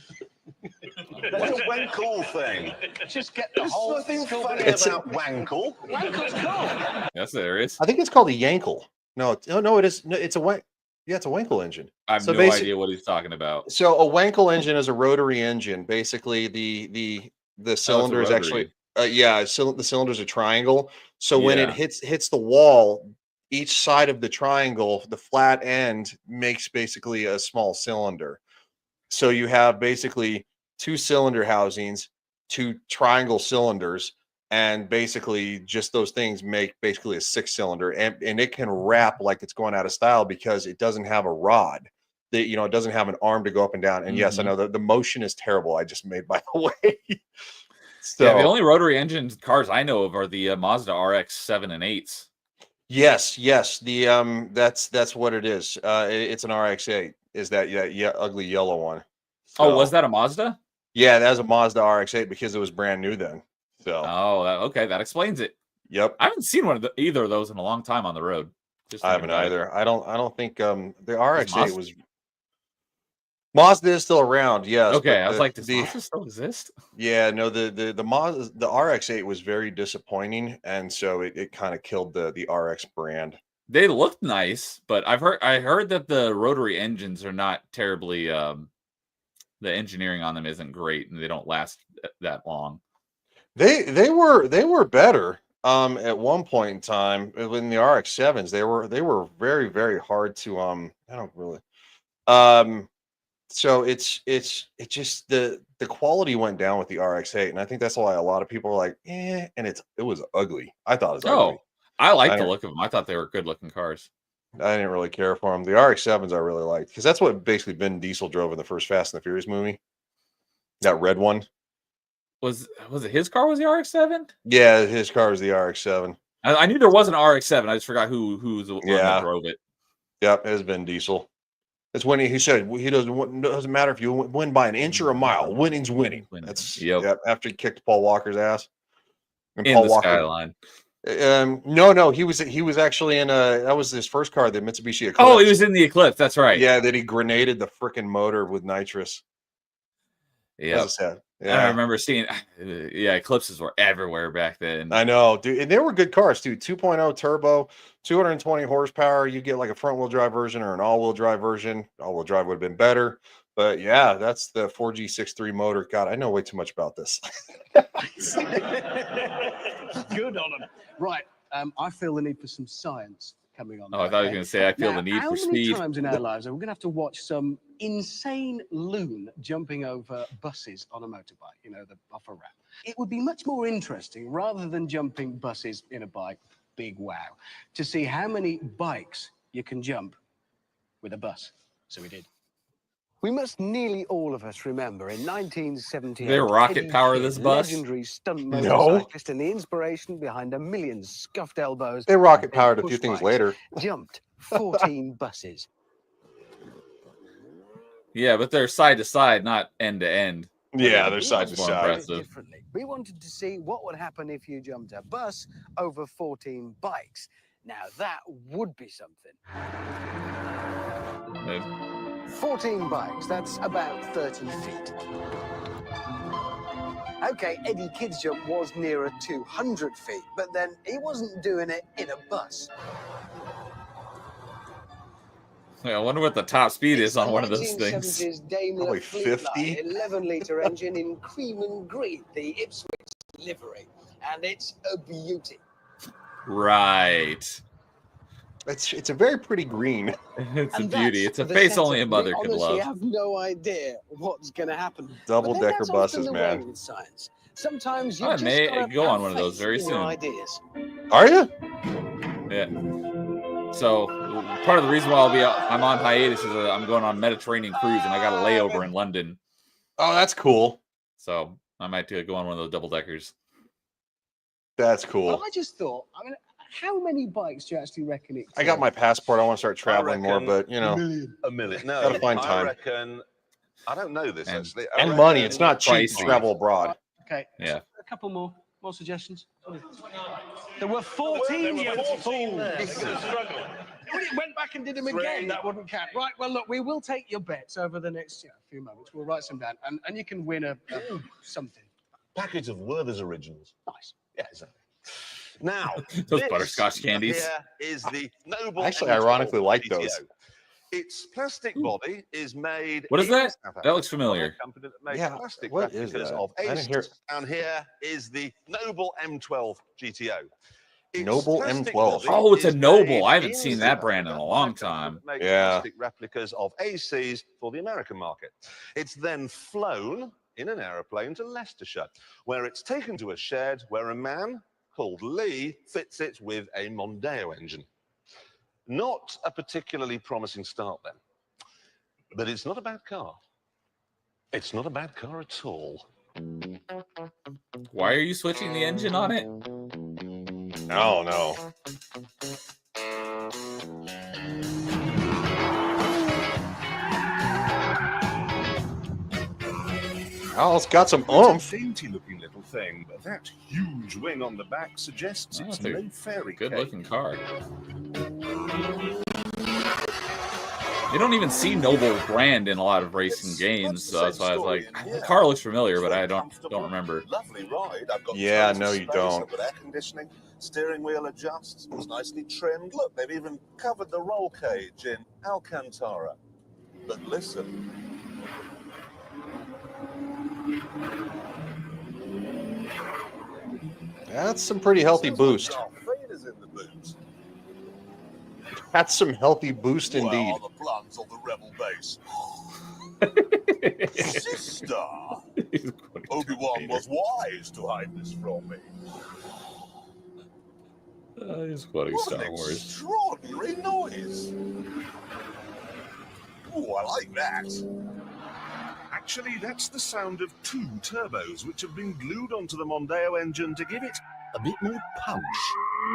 What's a wankle thing? Just get the There's whole nothing school funny It's a- about wankle. Wankle's cool. Yes, there is. I think it's called a Yankel. No, it is. No, it's a wank. Yeah, it's a Wankel engine. I have So no basic- idea what he's talking about. So a Wankel engine is a rotary engine. Basically, the cylinder is actually the cylinders are triangle. So when it Yeah. hits the wall, each side of the triangle, the flat end makes basically a small cylinder. So you have basically 2 cylinder housings, 2 triangle cylinders, and basically just those things make basically a 6-cylinder, and it can wrap like it's going out of style because it doesn't have a rod. It doesn't have an arm to go up and down. And yes, I know the motion is terrible. I just made, by the way. So Yeah, the only rotary engine cars I know of are the Mazda RX 7 and 8s. yes, the that's what it is. It's an RX-8. Is that ugly yellow one? Oh, So, was that a Mazda? Yeah, that was a Mazda RX-8 because it was brand new then. So Oh, okay, that explains it. yep, I haven't seen either of those in a long time on the road. Just I thinking haven't about it. either. I don't think the RX-8 Mazda- was Mazda is still around. Yes. Okay, but I was like, does the Mazda still exist? yeah, no, the Mazda, the RX-8 was very disappointing, and so it kind of killed the RX brand. They looked nice, but I heard that the rotary engines are not terribly the engineering on them isn't great and they don't last that long. They were better at one point in time in the RX-7s. They were very, very hard to I don't really so it just the quality went down with the RX-8, and I think that's why a lot of people are like, and it was ugly. I thought it was ugly. Oh, I like I the don't- look of them. I thought they were good looking cars. I didn't really care for them. The RX-7s I really liked because that's what basically Vin Diesel drove in the first Fast and the Furious movie. That red one. Was it his car? Was the RX-7? Yeah, his car was the RX-7. I knew there was an RX-7. I just forgot who's the one Yeah. that drove it. Yep, it has been Diesel. It's when he said he doesn't matter if you win by an inch or a mile. Winning's winning. Winning. That's Yep. after he kicked Paul Walker's ass. And In the Skyline. No, he was actually in that was his first car, the Mitsubishi Eclipse. Oh, he was in the Eclipse. That's right. Yeah, that he grenaded the freaking motor with nitrous. Yeah. As I said. I Yeah. remember seeing. Yeah, Eclipses were everywhere back then. I know, dude. And they were good cars, too. 2.0 turbo, 220 horsepower. You get like a front wheel drive version or an all wheel drive version. All wheel drive would have been better. But yeah, that's the 4G63 motor. God, I know way too much about this. Good on them. Right. I feel the need for some science coming on. Oh, I thought you were going to say I feel Now, the need how for many speed. times in our lives are we going to have to watch some insane loon jumping over buses on a motorbike, the off a ramp? It would be much more interesting, rather than jumping buses in a bike, big wow, to see how many bikes you can jump with a bus. So we did. We must nearly all of us remember in 1978. They rocket Eddie power Kidd, this bus? legendary stunt No. motorcyclist and the inspiration behind a million scuffed elbows. They rocket and powered a push few things bikes, later. Jumped 14 buses. Yeah, but they're side to side, not end to end. Yeah, We they're side to more side. impressive. Differently. We wanted to see what would happen if you jumped a bus over 14 bikes. Now that would be something. 14 bikes, that's about 30 feet. Okay, Eddie Kidd's jump was nearer 200 feet, but then he wasn't doing it in a bus. Yeah, I wonder what the top speed It's is on the one of those things. 1970s Daimler Probably Fleetline 50. 11-litre engine in cream and green, the Ipswich livery, and it's a beauty. Right. It's a very pretty green. It's a And beauty. that's It's a the face only a setup. mother We could honestly love. have no idea what's going to happen. Double-decker But then that's often buses, the man. way with science. Sometimes you I just may gotta go have on one of those faith very in your soon. ideas. Are you? Yeah. So part of the reason why I'm on hiatus is I'm going on a Mediterranean cruise and I got a layover in London. Oh, that's cool. So I might go on one of those double deckers. That's Well, cool. I just thought, I mean, how many bikes do you actually reckon it I got my passport. I want to start traveling more, reckon but you know, A million. No, Gotta find time. I reckon. I don't know this And- actually. I and money. It's reckon- not cheap to Pricey. travel abroad. Okay. Yeah. A couple more suggestions. There were 14 There were you 14 fool. there. When it went back and did them again, that wouldn't count. Right, well, look, we will take your bets over the next few moments. We'll write some down, and you can win a something. Package of Werther's originals. Nice. Yeah, exactly. Now, Those this butterscotch candies. Here is the Noble. Actually, M12 ironically, like GTO. those. Its plastic body is made. What is in that? South That looks Africa by a familiar. company that makes Yeah, plastic what is replicas that? of I didn't hear- Ace. Down here is the Noble M12 GTO. Its Noble plastic M12. body Oh, it's a is Noble. made I haven't in seen South that brand in Africa a by long company time. that makes Yeah. Plastic replicas of ACs for the American market. It's then flown in an aeroplane to Leicestershire, where it's taken to a shed where a man called Lee fits it with a Mondeo engine. Not a particularly promising start then. But it's not a bad car. It's not a bad car at all. Why are you switching the engine on it? Oh no. Oh, it's got some oomph. Dainty-looking little thing, but that huge wing on the back suggests Oh, it's it's a no fairy Good cake. looking car. You don't even see Noble brand in a lot of racing games, so that's why I was like, the car looks familiar, but I don't remember. Lovely ride. I've got Yeah, tons of no, you space, don't. I've got air conditioning, steering wheel adjusts, it was nicely trimmed. Look, they've even covered the roll cage in Alcantara. But listen, That's some pretty healthy sounds like boost. Darth Vader's in the boot. That's some healthy boost indeed. Well, the bloods on the rebel base. Sister, Obi-Wan was wise to hide this from me. He's quoting What Star an Wars. extraordinary noise. Oh, I like that. Actually, that's the sound of two turbos which have been glued onto the Mondeo engine to give it a bit more punch.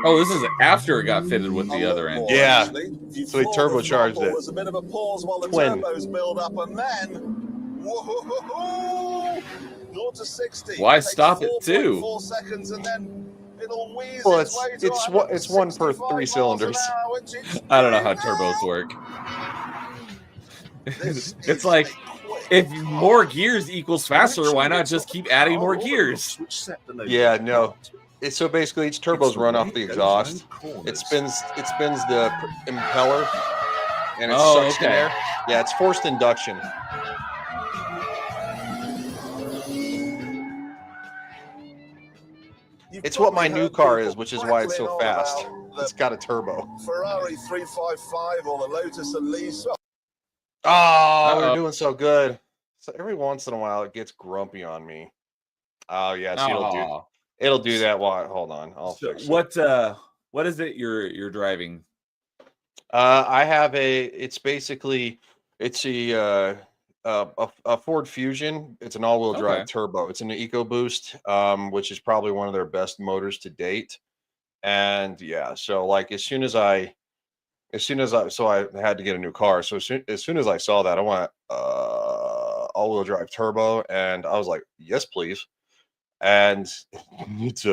Oh, this is after it got fitted with the other engine. Yeah. Actually. So they turbocharged it. There's a bit of a pause while the Twin. turbos build up, and then whoa, 0 to 60. Why Takes stop it too? 4.4 seconds, and then it'll wheeze Well, its way to it's one per 165 3 miles an cylinders. hour, which it's I don't know how doing turbos now. work. This It's is like, a quick if more gears equals faster, why not just keep adding more All the gears? looks which set the Noble Yeah, no. apart. So basically, each It's turbos the run way off the it goes exhaust. round corners. It spins the impeller, and it Oh, sucks in okay. air. Yeah, it's forced induction. You've It's what my probably new heard car people is, which is why it's prattling so on fast. about It's got a turbo. the Ferrari 355 or the Lotus Elise. Oh, Uh-oh. we're doing so good. So every once in a while, it gets grumpy on me. Oh yeah, so Aw. it'll do that. While hold on, I'll So fix it. what is it you're driving? I have it's basically it's a Ford Fusion. It's an all-wheel drive Okay. turbo. It's an EcoBoost, which is probably one of their best motors to date. And yeah, so like as soon as I so I had to get a new car. So as soon as I saw that, I want all-wheel drive turbo, and I was like, yes, please. And it's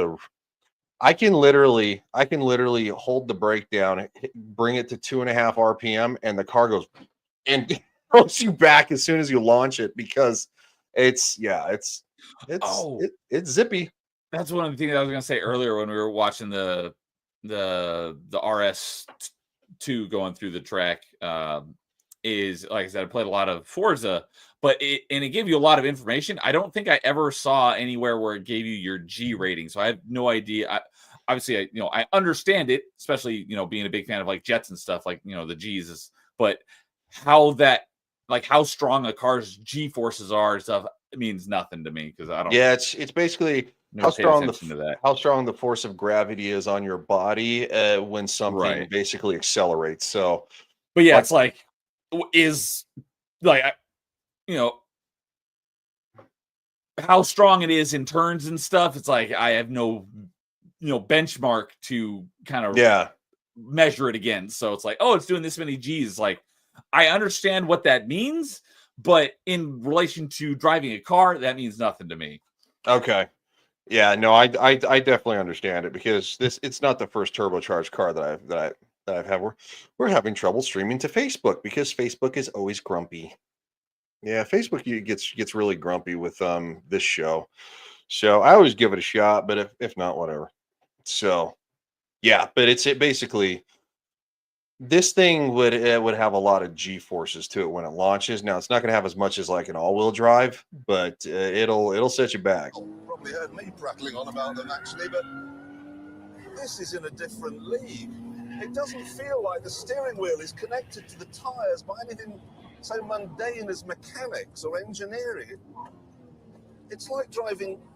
I can literally hold the brake down, bring it to 2.5 RPM, and the car goes, and throws you back as soon as you launch it because it's Oh. it's zippy. That's one of the things I was gonna say earlier when we were watching the RS2 going through the track. Is like I said, I played a lot of Forza, but it gave you a lot of information. I don't think I ever saw anywhere where it gave you your G rating, so I have no idea. Obviously, I understand it, especially being a big fan of like jets and stuff, like the G's is, but how strong a car's G forces are and stuff, it means nothing to me because I don't. Yeah, it's basically how pay strong attention to that. how strong the force of gravity is on your body when something Right. basically accelerates. So, But yeah, like- it's like is like how strong it is in turns and stuff. It's like I have no benchmark to kind of yeah, measure it against. So it's like, oh, it's doing this many G's. Like I understand what that means, but in relation to driving a car, that means nothing to me. okay. Yeah, no, I definitely understand it because it's not the first turbocharged car that I've had. We're having trouble streaming to Facebook because Facebook is always grumpy. Yeah, Facebook gets really grumpy with this show. So I always give it a shot, but if not, whatever. So yeah, but it basically this thing would have a lot of G forces to it when it launches. Now it's not going to have as much as like an all-wheel drive, but it'll set you back. Probably heard me prattling on about them actually, but this is in a different league. It doesn't feel like the steering wheel is connected to the tyres by anything so mundane as mechanics or engineering. It's like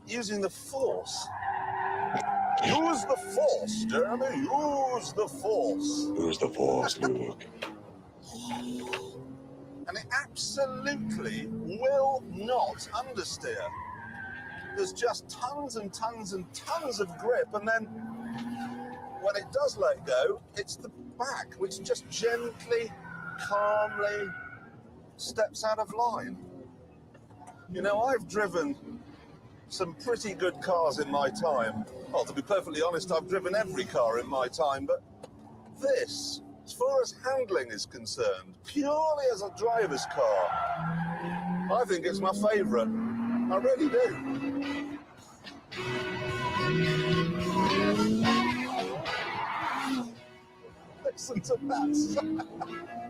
using the force. Use the force, Jeremy. Use the force. Who's the force, Luke? And it absolutely will not understeer. There's just tons and tons and tons of grip, and then when it does let go, it's the back which just gently, calmly steps out of line. I've driven some pretty good cars in my time. Well, to be perfectly honest, I've driven every car in my time, but this, as far as handling is concerned, purely as a driver's car, I think it's my favourite. I really do. Listen to that.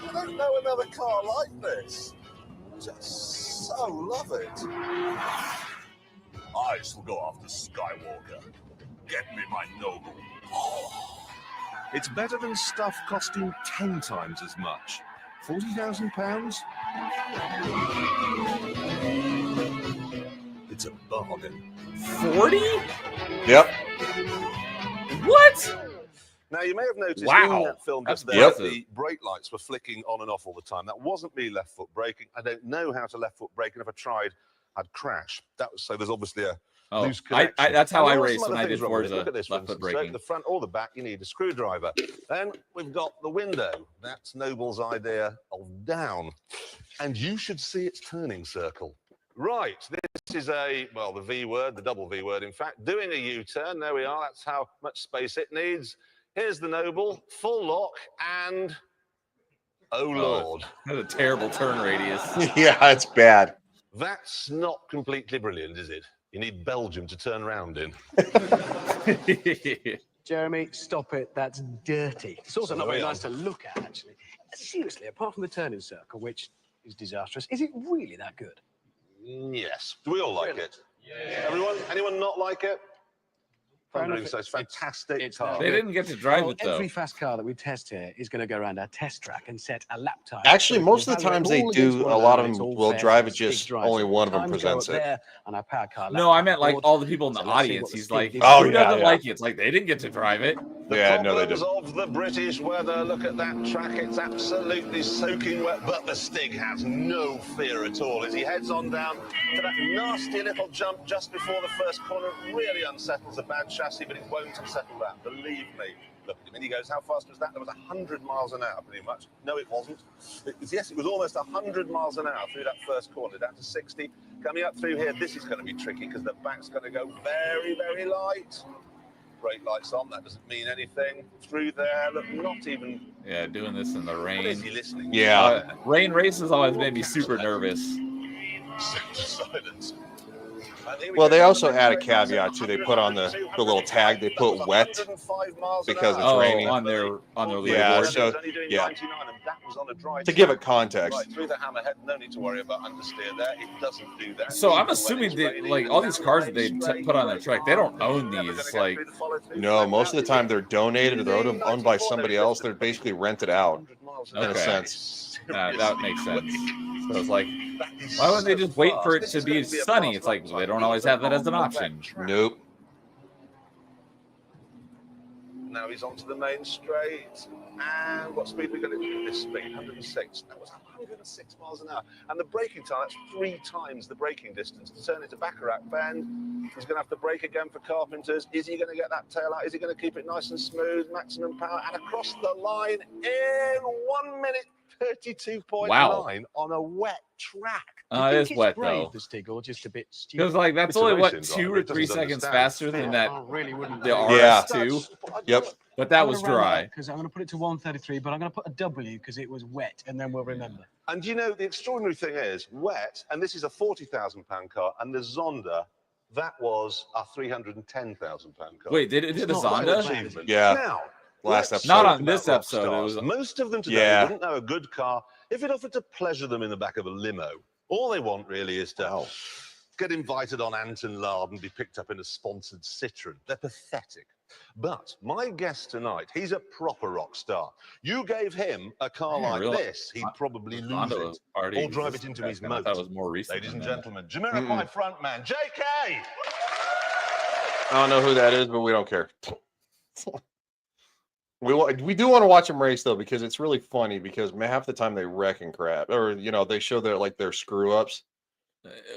I don't know another car like this. Just so love it. I shall go after Skywalker. Get me my noble. It's better than stuff costing 10 times as much. £40,000? It's a bargain. 40? Yep. What? Now, you may have noticed Wow. in that film That's just there, impressive. the brake lights were flicking on and off all the time. That wasn't me left foot braking. I don't know how to left foot brake, and if I tried, I'd crash. So there's obviously a loose connection. That's how And I there are raced some when other I did things wrong with it. Forza Look at this, for left foot instance. So braking. the front or the back, you need a screwdriver. Then we've got the window. That's Noble's idea of down. And you should see its turning circle. Right, this is the V word, the double V word, in fact, doing a U-turn. There we are. That's how much space it needs. Here's the Noble, full lock, and oh Lord. That's a terrible turn radius. Yeah, it's bad. That's not completely brilliant, is it? You need Belgium to turn around in. Jeremy, stop it. That's dirty. It's also not Sorry, very nice to look at, actually. Seriously, apart from the turning circle, which is disastrous, is it really that good? Yes. Do we all like it? Yeah. Anyone not like it? Thundering, so it's fantastic it's car. They didn't get to drive it though. Every fast car that we test here is going to go around our test track and set a lap time. Actually, So most we of the evaluate times they all do, against one a lot another, of it's them all will fair, drive it it's big just drives. only one of them Times go presents up it. there on our power car No, lap I time meant like board. all the people in the So let's see audience. what the He's skid like, gives Oh, who us. yeah, doesn't yeah. like it? It's like they didn't get to drive it. The Yeah, no, they problems didn't. of the British weather. Look at that track. It's absolutely soaking wet. But the Stig has no fear at all as he heads on down to that nasty little jump just before the first corner. It really unsettles a bad chassis, but it won't unsettle that. Believe me. Look at him. And he goes, how fast was that? That was 100 miles an hour, pretty much. No, it wasn't. Yes, it was almost 100 miles an hour through that first corner, down to 60. Coming up through here, this is going to be tricky because the back's going to go very, very light. Brake lights on. That doesn't mean anything. Through there, look, not even. Yeah, doing this in the What is rain. he listening? Yeah. Rain races always made me super nervous. Silence. And here we Well, go. they also add a caveat too. They put on the little tag. They put wet because it's raining. on their Yeah, leaderboard. so yeah, 99, and that was on a dry to give track. it context. Right, through the hammerhead, no need to worry about understeer there. It doesn't do that. So I'm Even assuming when it's that raining, like and all these down cars the that they lane straight, put on their great track, they don't car. own Never these. gonna get Like, through the follow-through. No, most of the time they're donated or they're owned by somebody else. They're basically rented out. in a Okay. sense. that makes sense. So it's like, why wouldn't they just wait for it to be sunny? It's like they don't always have that as an option. Nope. Now he's onto the main straight. And what speed are we going to do this speed? 106. That was 106 miles an hour. And the braking time, that's 3 times the braking distance. To turn into Baccarat Bend, he's going to have to brake again for Carpenters. Is he going to get that tail out? Is he going to keep it nice and smooth? Maximum power. And across the line in 1 minute 32.9 on a wet track. It is wet though. The Stig, or just a bit stupid. Because like that's It's a only what racing 2 driver, or it 3 doesn't seconds understand. faster than that really wouldn't. the Yeah. RS2. Yep. But that was dry. Because I'm going to put it to 133, but I'm going to put a W because it was wet, and then we'll remember. And you know, the extraordinary thing is, wet, and this is a £40,000 car, and the Zonda, that was a £310,000 car. Wait, did it do the It's not Zonda? bad. Achievement. Yeah. Now, Last let's episode. Not talk on this about rock episode, it stars. was- Most of them today Yeah. wouldn't know a good car if it offered to pleasure them in the back of a limo. All they want really is to get invited on Anton Lard and be picked up in a sponsored Citroen. They're pathetic. But my guest tonight, he's a proper rock star. You gave him a car Yeah, like really? this, he'd probably lose Zonda it. was already Or drive it existing into back his then. I moat. thought it was more recent. Ladies and than that. gentlemen, Jamiroquai frontman, JK! I don't know who that is, but we don't care. We do want to watch them race though, because it's really funny. Because half the time they wreck and crap, or they show their screw ups.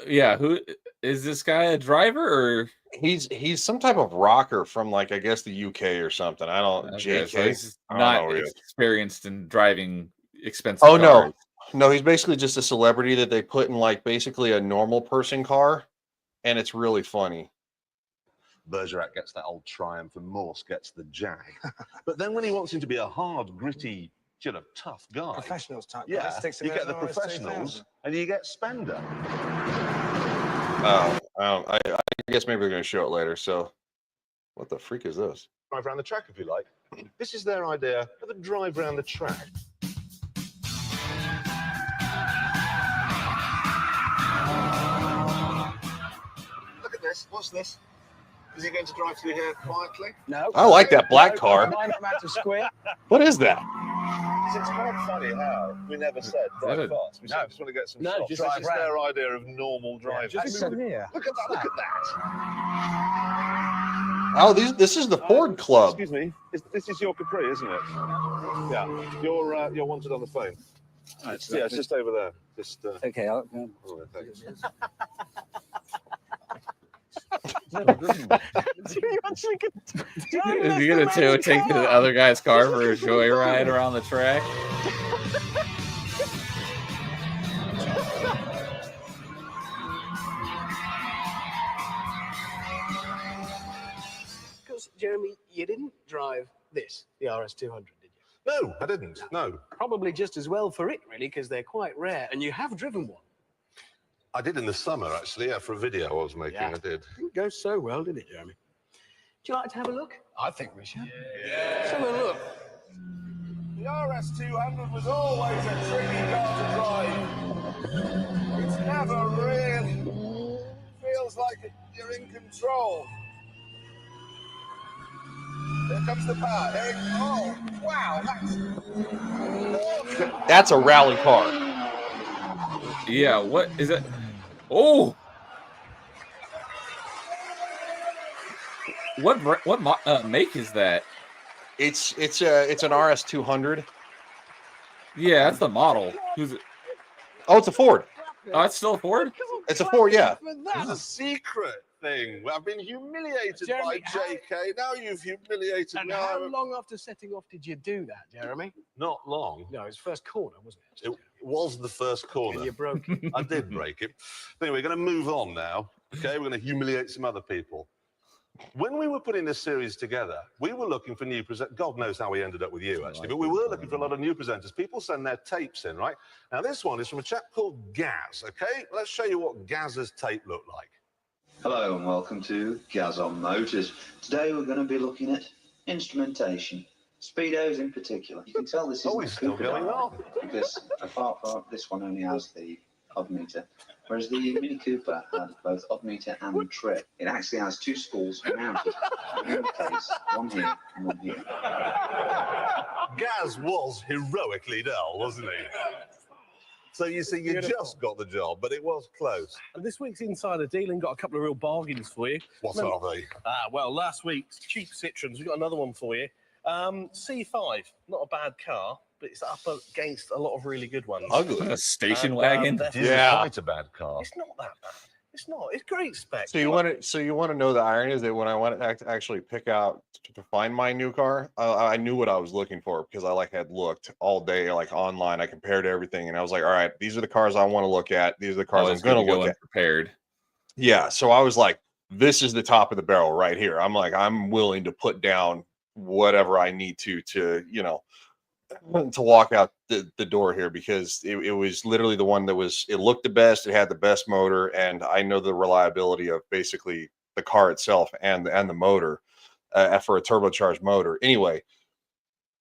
Yeah, who is this guy? A driver or He's some type of rocker from I guess the UK or something. I don't Okay, JK. so he's I don't know not who he is. experienced in driving expensive Oh cars. no, he's basically just a celebrity that they put in basically a normal person car, and it's really funny. Bergerac gets that old Triumph and Morse gets the Jag. But then when he wants him to be a hard, gritty, tough guy, Professionals type. yeah, guy, sticks him you in get the an RS 2000. professionals and you get Spender. I guess maybe we're gonna show it later. So, what the freak is this? Drive around the track if you like. This is their idea of a drive around the track. Look at this. What's this? Is he going to drive through here quietly? No. I like that black car. Mine up to square. What is that? It's quite funny how we never said drive it? fast. We said just want to get some No, shots. just This drive is their idea of normal driving. Just move here. Look at that! Look at that! Oh, this is the Ford Club. Excuse me. This is your Capri, isn't it? Yeah. You're wanted on the phone. It's just over there. Just. Okay, I'll go. Oh, thanks. You actually could. Is he gonna take the other guy's car for a joyride around the track? Because Jeremy, you didn't drive this, the RS 200, did you? No, I didn't. No, Probably just as well for it, really, because they're quite rare, and you have driven one. I did in the summer actually. Yeah, for a video I was making. Yeah. I did. Didn't go so well, did it, Jeremy? Would you like to have a look? I think we should. Let's have a look. The RS 200 was always a tricky car to drive. It's never really feels like you're in control. Here comes the power. Oh, wow, That's a rally car. Yeah, what is it? Oh, what make is that? It's an RS 200. Yeah, that's the model. Who's it? Oh, it's a Ford. Oh, it's still a Ford. It's a Ford, yeah. That's a secret thing. I've been humiliated Jeremy, by JK. Now you've humiliated And me. how long after setting off did you do that, Jeremy? Not long. No, it was first corner, wasn't it? It was the first corner. And you broke it. I did break it. Anyway, we're going to move on now. Okay, we're going to humiliate some other people. When we were putting this series together, we were looking for new presenters. God knows how we ended up with you, actually, but we were looking for a lot of new presenters. People send their tapes in, right? Now, this one is from a chap called Gaz, okay? Let's show you what Gaz's tape looked like. Hello and welcome to Gaz on Motors. Today we're going to be looking at instrumentation, speedos in particular. You can tell this is It's still going on. because apart from this one only has the odd meter, whereas the Mini Cooper had both odd meter and trip. It actually has two spools mounted in the case, one here and one here. Gaz was heroically dull, wasn't he? So you see, you just got the job, but it was close. And this week's Insider Dealing got a couple of real bargains for you. What are they? Well, last week's cheap Citroens, we've got another one for you. C5, not a bad car, but it's up against a lot of really good ones. A station And, wagon. they're- Yeah, quite a bad car. It's not that bad. It's not. It's great spec. So you want to know the irony is that when I went to actually pick out to find my new car, I knew what I was looking for because I had looked all day online. I compared everything and I was like, all right, these are the cars I want to look at. These are the cars I'm going to look at. Prepared. Yeah. So I was like, this is the top of the barrel right here. I'm like, I'm willing to put down whatever I need to walk out the door here because it was literally the one that it looked the best. It had the best motor, and I know the reliability of basically the car itself and the motor for a turbocharged motor. Anyway,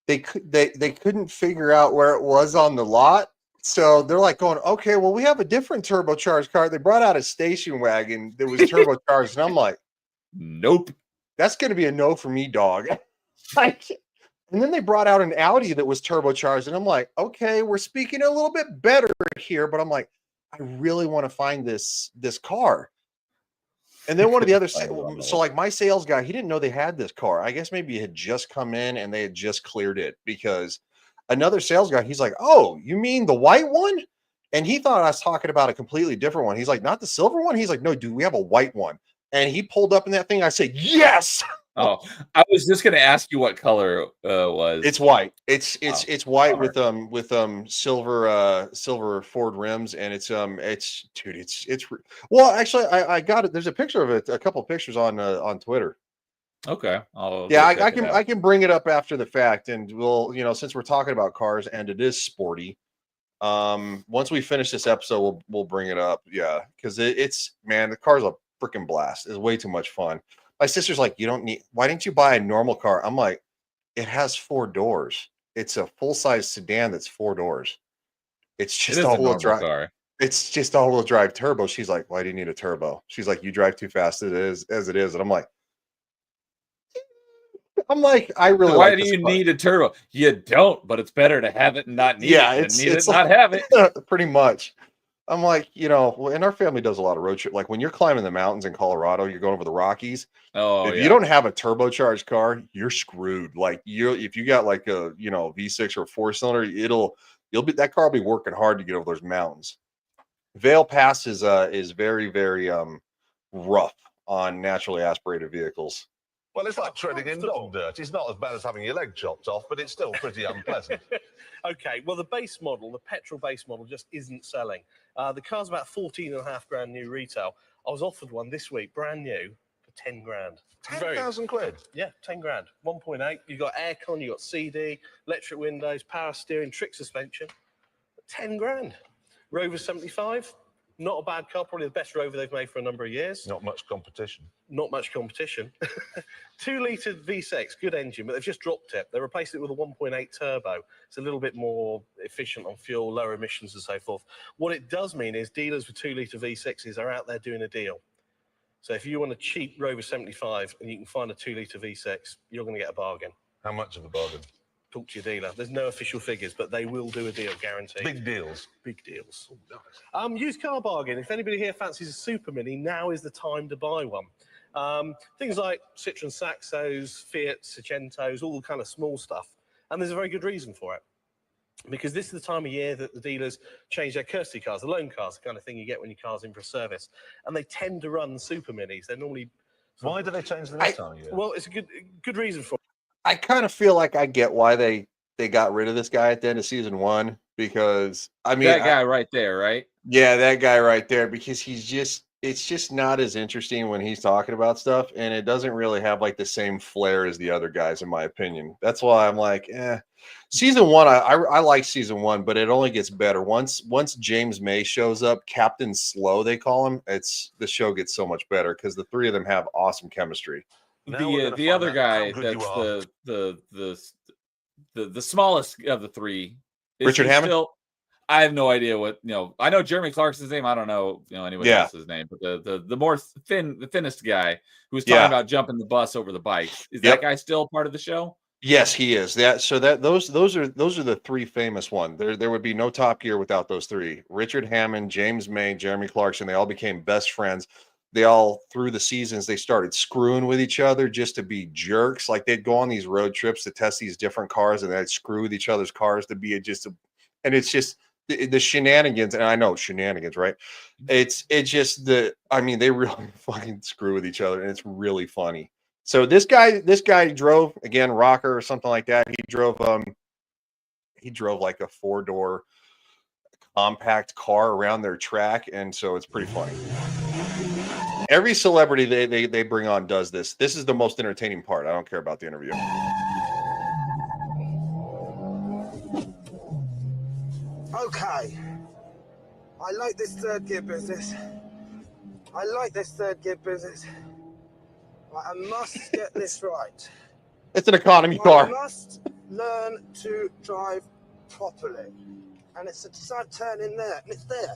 they couldn't figure out where it was on the lot. So they're like going, okay, well, we have a different turbocharged car. They brought out a station wagon that was turbocharged. And I'm like, Nope. that's going to be a no for me, dog. And then they brought out an Audi that was turbocharged. And I'm like, okay, we're speaking a little bit better here. But I'm like, I really want to find this car. And then one of the other, my sales guy, he didn't know they had this car. I guess maybe it had just come in and they had just cleared it because another sales guy, he's like, oh, you mean the white one? And he thought I was talking about a completely different one. He's like, not the silver one? He's like, no, dude, we have a white one. And he pulled up in that thing. I said, yes. Oh, I was just going to ask you what color was. It's white. It's white with silver Ford rims, and it's well, actually, I got it. There's a picture of it, a couple of pictures on Twitter. Okay. I can bring it up after the fact, and we'll, since we're talking about cars and it is sporty, once we finish this episode, we'll bring it up. Yeah, because the car's a freaking blast. It's way too much fun. My sister's like, why didn't you buy a normal car? I'm like, it has 4 doors. It's a full-size sedan that's 4 doors. It's just all-wheel drive. Car. It's just all-wheel drive turbo. She's like, why do you need a turbo? She's like, you drive too fast as it is. And I'm like, I really why do you need a turbo? You don't, but it's better to have it and not need it than need it and not have it. Pretty much. I'm like, and our family does a lot of road trip. Like when you're climbing the mountains in Colorado, you're going over the Rockies. Oh, if you don't have a turbocharged car, you're screwed. Like if you got like a V6 or 4-cylinder, that car will be working hard to get over those mountains. Vail Pass is very, very rough on naturally aspirated vehicles. Well, it's like treading in dog dirt. It's not as bad as having your leg chopped off, but it's still pretty unpleasant. Okay, well, the base model, the petrol base model, just isn't selling. The car's about 14.5 grand new retail. I was offered one this week, brand new, for 10 grand. 10,000 quid? Yeah, 10 grand. 1.8. You've got aircon, you've got CD, electric windows, power steering, trick suspension. 10 grand. Rover 75. Not a bad car, probably the best Rover they've made for a number of years. Not much competition. Not much competition. 2-litre V6, good engine, but they've just dropped it. They replaced it with a 1.8 turbo. It's a little bit more efficient on fuel, lower emissions and so forth. What it does mean is dealers with 2-litre V6s are out there doing a deal. So if you want a cheap Rover 75 and you can find a 2-litre V6, you're going to get a bargain. How much of a bargain? Talk to your dealer. There's no official figures, but they will do a deal, guaranteed. Big deals. Big deals. Used car bargain. If anybody here fancies a Super Mini, now is the time to buy one. Things like Citroen Saxos, Fiat Seicentos, all the kind of small stuff. And there's a very good reason for it. Because this is the time of year that the dealers change their courtesy cars, the loan cars, the kind of thing you get when your car's in for a service. And they tend to run Super Minis. They're normally... Why do they change them this time of year? Well, it's a good reason for it. I kind of feel like I get why they got rid of this guy at the end of season 1 because that guy right there, right? Yeah, that guy right there because he's just it's just not as interesting when he's talking about stuff, and it doesn't really have like the same flair as the other guys, in my opinion. That's why I'm like, Season one, I like season one, but it only gets better once James May shows up, Captain Slow they call him. The show gets so much better because the three of them have awesome chemistry. Now we're gonna The find other out guy how good you that's are. the smallest of the three. Richard he Hammond? I have no idea what I know Jeremy Clarkson's name. I don't know anybody Yeah. else's name, but the thinnest guy who was Yeah. talking about jumping the bus over the bikes. Is Yep. that guy still part of the show? Yes, he is. Those are the three famous ones. There would be no Top Gear without those three. Richard Hammond, James May, Jeremy Clarkson. They all became best friends. They all through the seasons they started screwing with each other just to be jerks. Like they'd go on these road trips to test these different cars, and they'd screw with each other's cars to be and it's just the shenanigans. And I know shenanigans, right? It's just they really fucking screw with each other, and it's really funny. So this guy drove again, Rocker or something like that. He drove like a 4-door compact car around their track, and so it's pretty funny. Every celebrity they bring on does this. This is the most entertaining part. I don't care about the interview. Okay. I like this third gear business. I must get this right. It's an economy I car. must learn to drive properly. And it's a side turn in there. And it's there.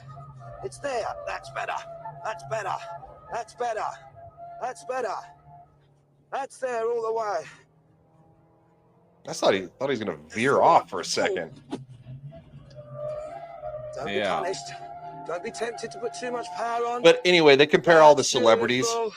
It's there. That's better. That's better. That's better. That's better. That's there all the way. I thought he was gonna veer off for a second. Don't be Yeah. punished. Don't be tempted to put too much power on. But anyway, they compare all the That's celebrities. beautiful.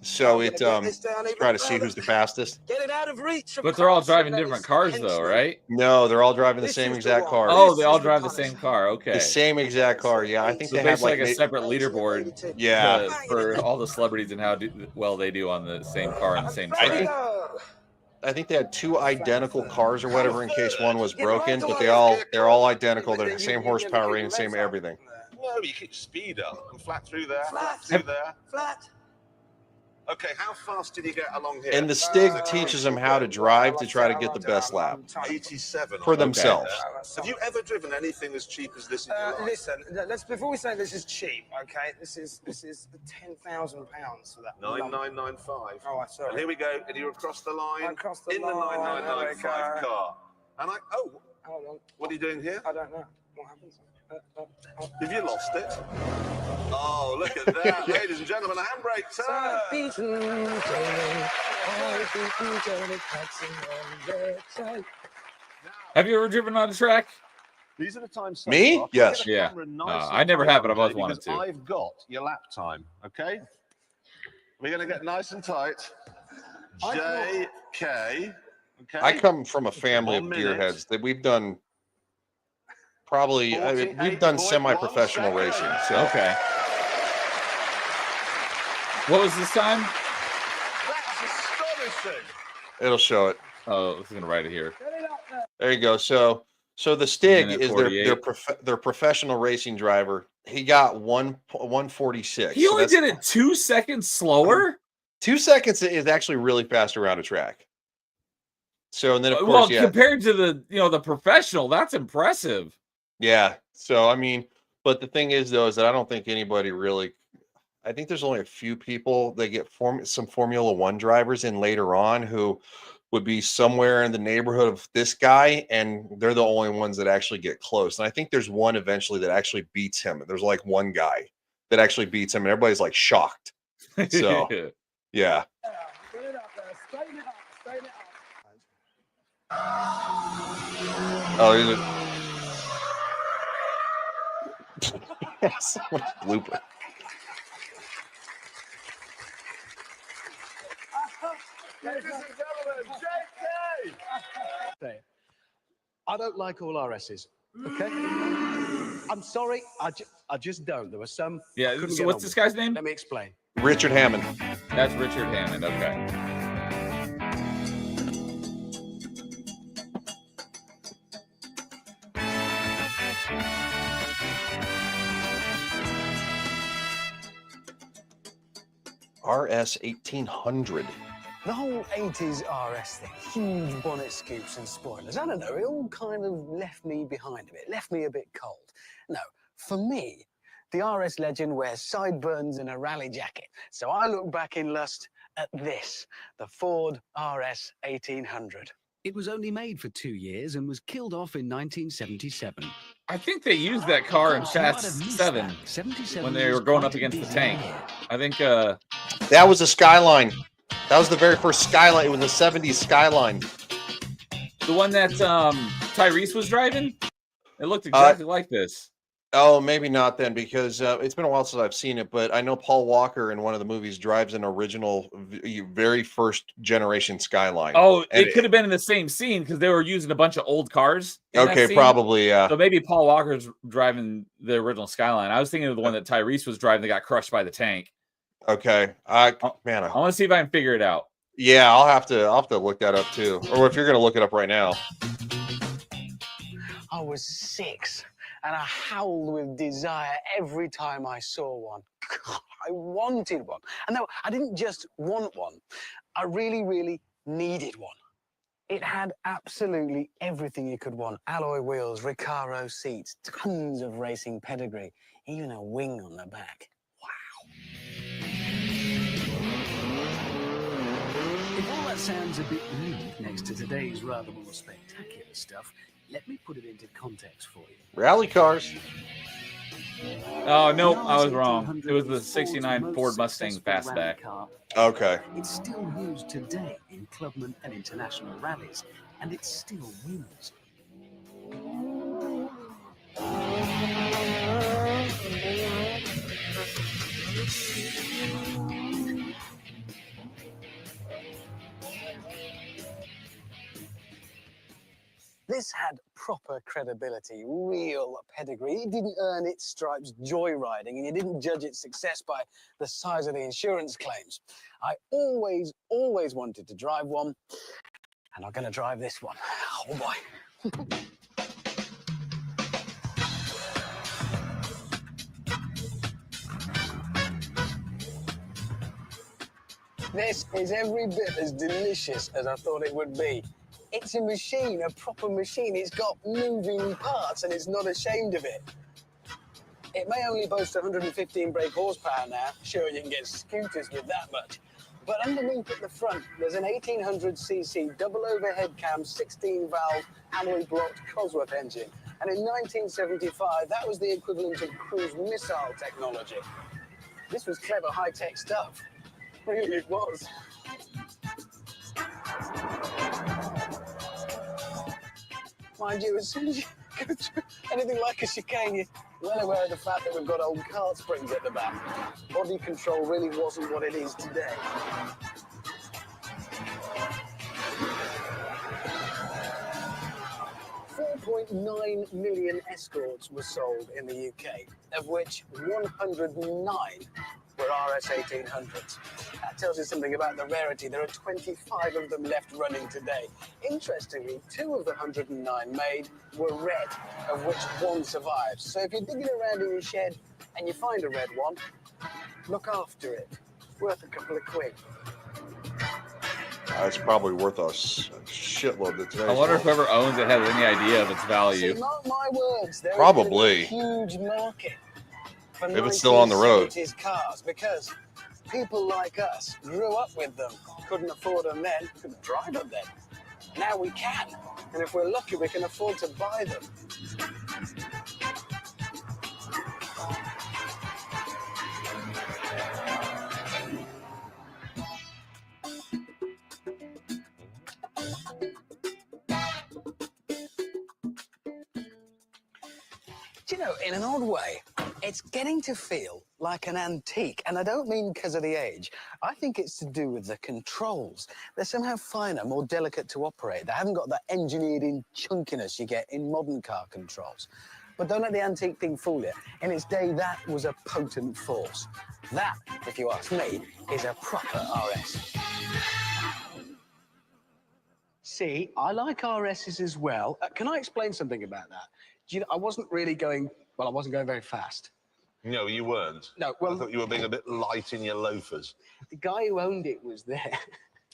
So I'm it gonna get this down even try to see further. who's the fastest. Get it out of reach. Of But they're all course, driving and different it's cars, though, henchman. right? No, they're all driving the This same is the exact one. car. Oh, This they all is the drive the punishment. same car. Okay. The same exact car. Yeah, I think So they have basically like like a separate leaderboard yeah. for all the celebrities and how well they do on the same car and the same I track. think- I think they had 2 identical cars or whatever in case one was broken, but they're all identical. They're the same horsepower rating, same everything. No, you keep speed up and flat through there, Flat. through there. Flat. Okay, how fast did you get along here? And the Stig teaches them how to drive to try to get the best lap 87 for on themselves. Have you ever driven anything as cheap as this in your life? Listen, let's before we say this is cheap, okay? This is £10,000 for that. lump. 9995. Oh, And sorry. here we go, and you're across the line Across the in the line, 9995 there we go. car. And Hold on. what are you doing here? I don't know. What happens? Have you lost it? Oh, look at that, ladies and gentlemen, a handbrake turn. Have you ever driven on a track? These are the times. Me? Yes. Yeah. I never have, but I've always wanted to. I've got your lap time. Okay. We're gonna get nice and tight. JK. Okay. I come from a family of 1 minute. gearheads that we've done we've done 48.1 semi-professional seconds. racing. So Okay. What was this time? That's astonishing. it'll show it. Oh, I was gonna write it here. There you go. So the Stig Minute is 48. their professional racing driver. He got 146. He So only that's- did it 2 seconds slower. 2 seconds is actually really fast around a track. So and then of Well, course, yeah, compared to the professional, that's impressive. yeah. So but the thing is though, is that I don't think anybody really. I think there's only a few people that get some Formula One drivers in later on who would be somewhere in the neighborhood of this guy, and they're the only ones that actually get close. And I think there's one eventually that actually beats him. There's like one guy that actually beats him, and everybody's like shocked. So yeah. Oh, so much blooper. Ladies and gentlemen, JK. I don't like all RSs. Okay? I'm sorry, I just don't. There were some. I Yeah. couldn't So get what's on this with. guy's name? Let me explain. Richard Hammond. That's Richard Hammond. Okay. RS 1800. The whole 80s RS thing, huge bonnet scoops and spoilers, I don't know, it all kind of left me behind a bit, left me a bit cold. No, for me, the RS legend wears sideburns and a rally jacket. So I look back in lust at this, the Ford RS 1800. It was only made for 2 years and was killed off in 1977. I think they used that car in Fast 7 when they were going up against the tank. I think That was a Skyline. That was the very first Skyline. It was a 70s Skyline. the one that Tyrese was driving, it looked exactly like this. Oh, maybe not then, because it's been a while since I've seen it, but I know Paul Walker in one of the movies drives an original, very first generation Skyline. Oh, And it could have been in the same scene because they were using a bunch of old cars. in that Okay, scene. probably, yeah. So maybe Paul Walker's driving the original Skyline. I was thinking of the one that Tyrese was driving that got crushed by the tank. Okay. I want to see if I can figure it out. Yeah, I'll have to look that up too. Or if you're gonna look it up right now. I was 6 and I howled with desire every time I saw one. God, I wanted one. And no, I didn't just want one. I really, really needed one. It had absolutely everything you could want. Alloy wheels, Recaro seats, tons of racing pedigree, even a wing on the back. If all that sounds a bit rude next to today's rather more spectacular stuff, let me put it into context for you. Rally cars. Oh, no, I was wrong. It was the 69 Ford Mustang Fastback. Okay. It's still used today in clubman and international rallies, and it still wins. This had proper credibility, real pedigree. It didn't earn its stripes joyriding, and you didn't judge its success by the size of the insurance claims. I always wanted to drive one, and I'm going to drive this one. Oh, boy. This is every bit as delicious as I thought it would be. It's a machine, a proper machine. It's got moving parts and it's not ashamed of it. It may only boast 115 brake horsepower now. Sure, you can get scooters with that much. But underneath at the front, there's an 1800cc double overhead cam, 16-valve, alloy blocked Cosworth engine. And in 1975, that was the equivalent of cruise missile technology. This was clever high-tech stuff. Really, it was. Mind you, as soon as you go through anything like a chicane, you're well aware of the fact that we've got old cart springs at the back. Body control really wasn't what it is today. $4.9 million Escorts were sold in the UK, of which 109 were RS 1800s. That tells you something about the rarity. There are 25 of them left running today. Interestingly, 2 of the 109 made were red, of which 1 survives. So if you're digging around in your shed and you find a red one, look after it. It's worth a couple of quid. It's probably worth a shitload to today. I wonder if whoever owns it has any idea of its value. See, mark my words, there Probably. is a huge market for If it's still on the road. 1970s cars, because people like us grew up with them, couldn't afford them then, couldn't drive them then. Now we can, and if we're lucky, we can afford to buy them. Do you know, in an odd way, it's getting to feel like an antique. And I don't mean because of the age. I think it's to do with the controls. They're somehow finer, more delicate to operate. They haven't got that engineered-in chunkiness you get in modern car controls. But don't let the antique thing fool you. In its day, that was a potent force. That, if you ask me, is a proper RS. See, I like RSs as well. Can I explain something about that? Do you know, I wasn't going very fast. No, you weren't. No, I well, thought you were being a bit light in your loafers. the guy who owned it was there.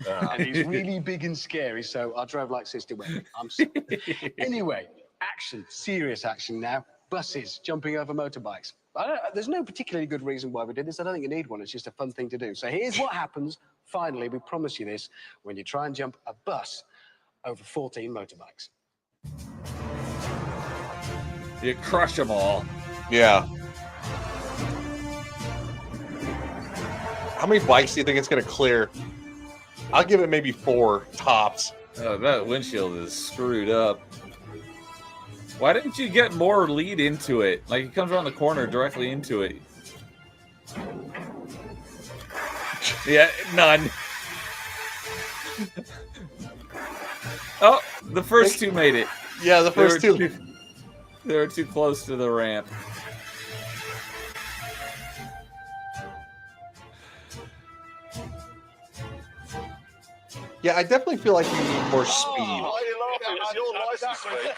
Ah. And he's really big and scary, so I drove like Sister Wendy. I'm sorry. Anyway, action, serious action now. Buses jumping over motorbikes. There's no particularly good reason why we did this. I don't think you need one. It's just a fun thing to do. So here's what happens, finally, we promise you this, when you try and jump a bus over 14 motorbikes. You crush them all. Yeah. How many bikes do you think it's going to clear? I'll give it maybe 4 tops. Oh, that windshield is screwed up. Why didn't you get more lead into it? Like, it comes around the corner directly into it. Yeah, none. Oh, the first 2 made it. Yeah, the first 2. They were too close to the ramp. Yeah, I definitely feel like you need more speed. Why are you laughing? It's your license plate.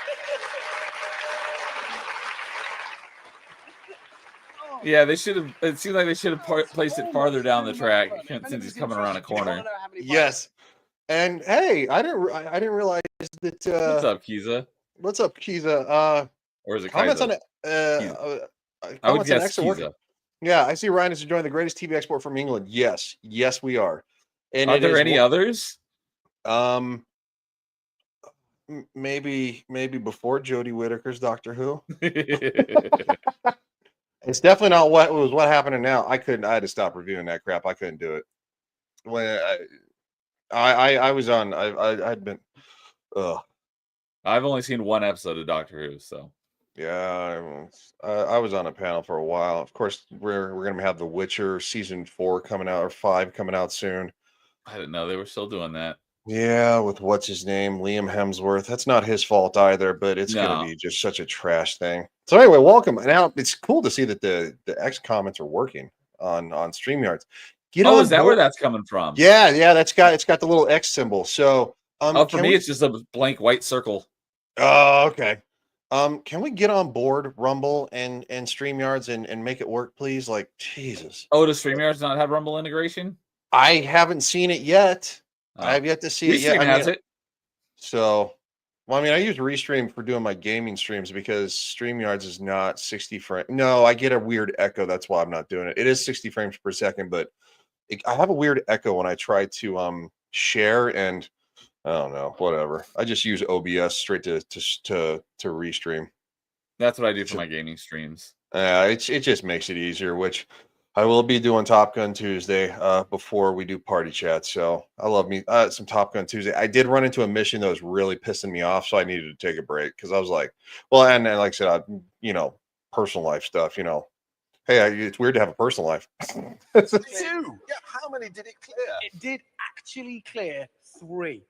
Yeah, they should have. It seems like they should have placed it farther down the track since he's coming around a corner. Yes. And hey, I didn't realize that. What's up, Kiza? What's up, Kiza? Or is it Comments Kaiza? on it. I would Comments on guess X are working. Kiza. Yeah, I see Ryan is enjoying the greatest TV export from England. Yes, yes, we are. And Are it there is any others? Maybe before Jodie Whittaker's Doctor Who. It's definitely not what happening now. I had to stop reviewing that crap. I couldn't do it. When I was on, I'd been. I've only seen 1 episode of Doctor Who, so Yeah, I was on a panel for a while. Of course, we're gonna have The Witcher season 4 coming out, or 5 coming out soon. I didn't know they were still doing that. Yeah, with what's his name, Liam Hemsworth. That's not his fault either, but it's No. gonna be just such a trash thing. So anyway, welcome. Now it's cool to see that the X comments are working on StreamYards. Oh, is that where that's coming from? Yeah, it's got the little X symbol. So Oh, for me, it's just a blank white circle. Oh, okay. Can we get on board Rumble and StreamYards and make it work, please? Like, Jesus. Oh, does StreamYards not have Rumble integration? I haven't seen it yet. Oh. I have yet to see it yet. Restream has it. So, well, I mean, I use Restream for doing my gaming streams because StreamYards is not 60 frames. No, I get a weird echo. That's why I'm not doing it. It is 60 frames per second, but I have a weird echo when I try to share, and I don't know, whatever. I just use OBS straight to Restream. That's what I do for my gaming streams. It just makes it easier, which I will be doing Top Gun Tuesday before we do party chat. So I love me some Top Gun Tuesday. I did run into a mission that was really pissing me off, so I needed to take a break because I was like, well, and like I said, personal life stuff. Hey, it's weird to have a personal life. You? Yeah, how many did it clear? It did actually clear 3.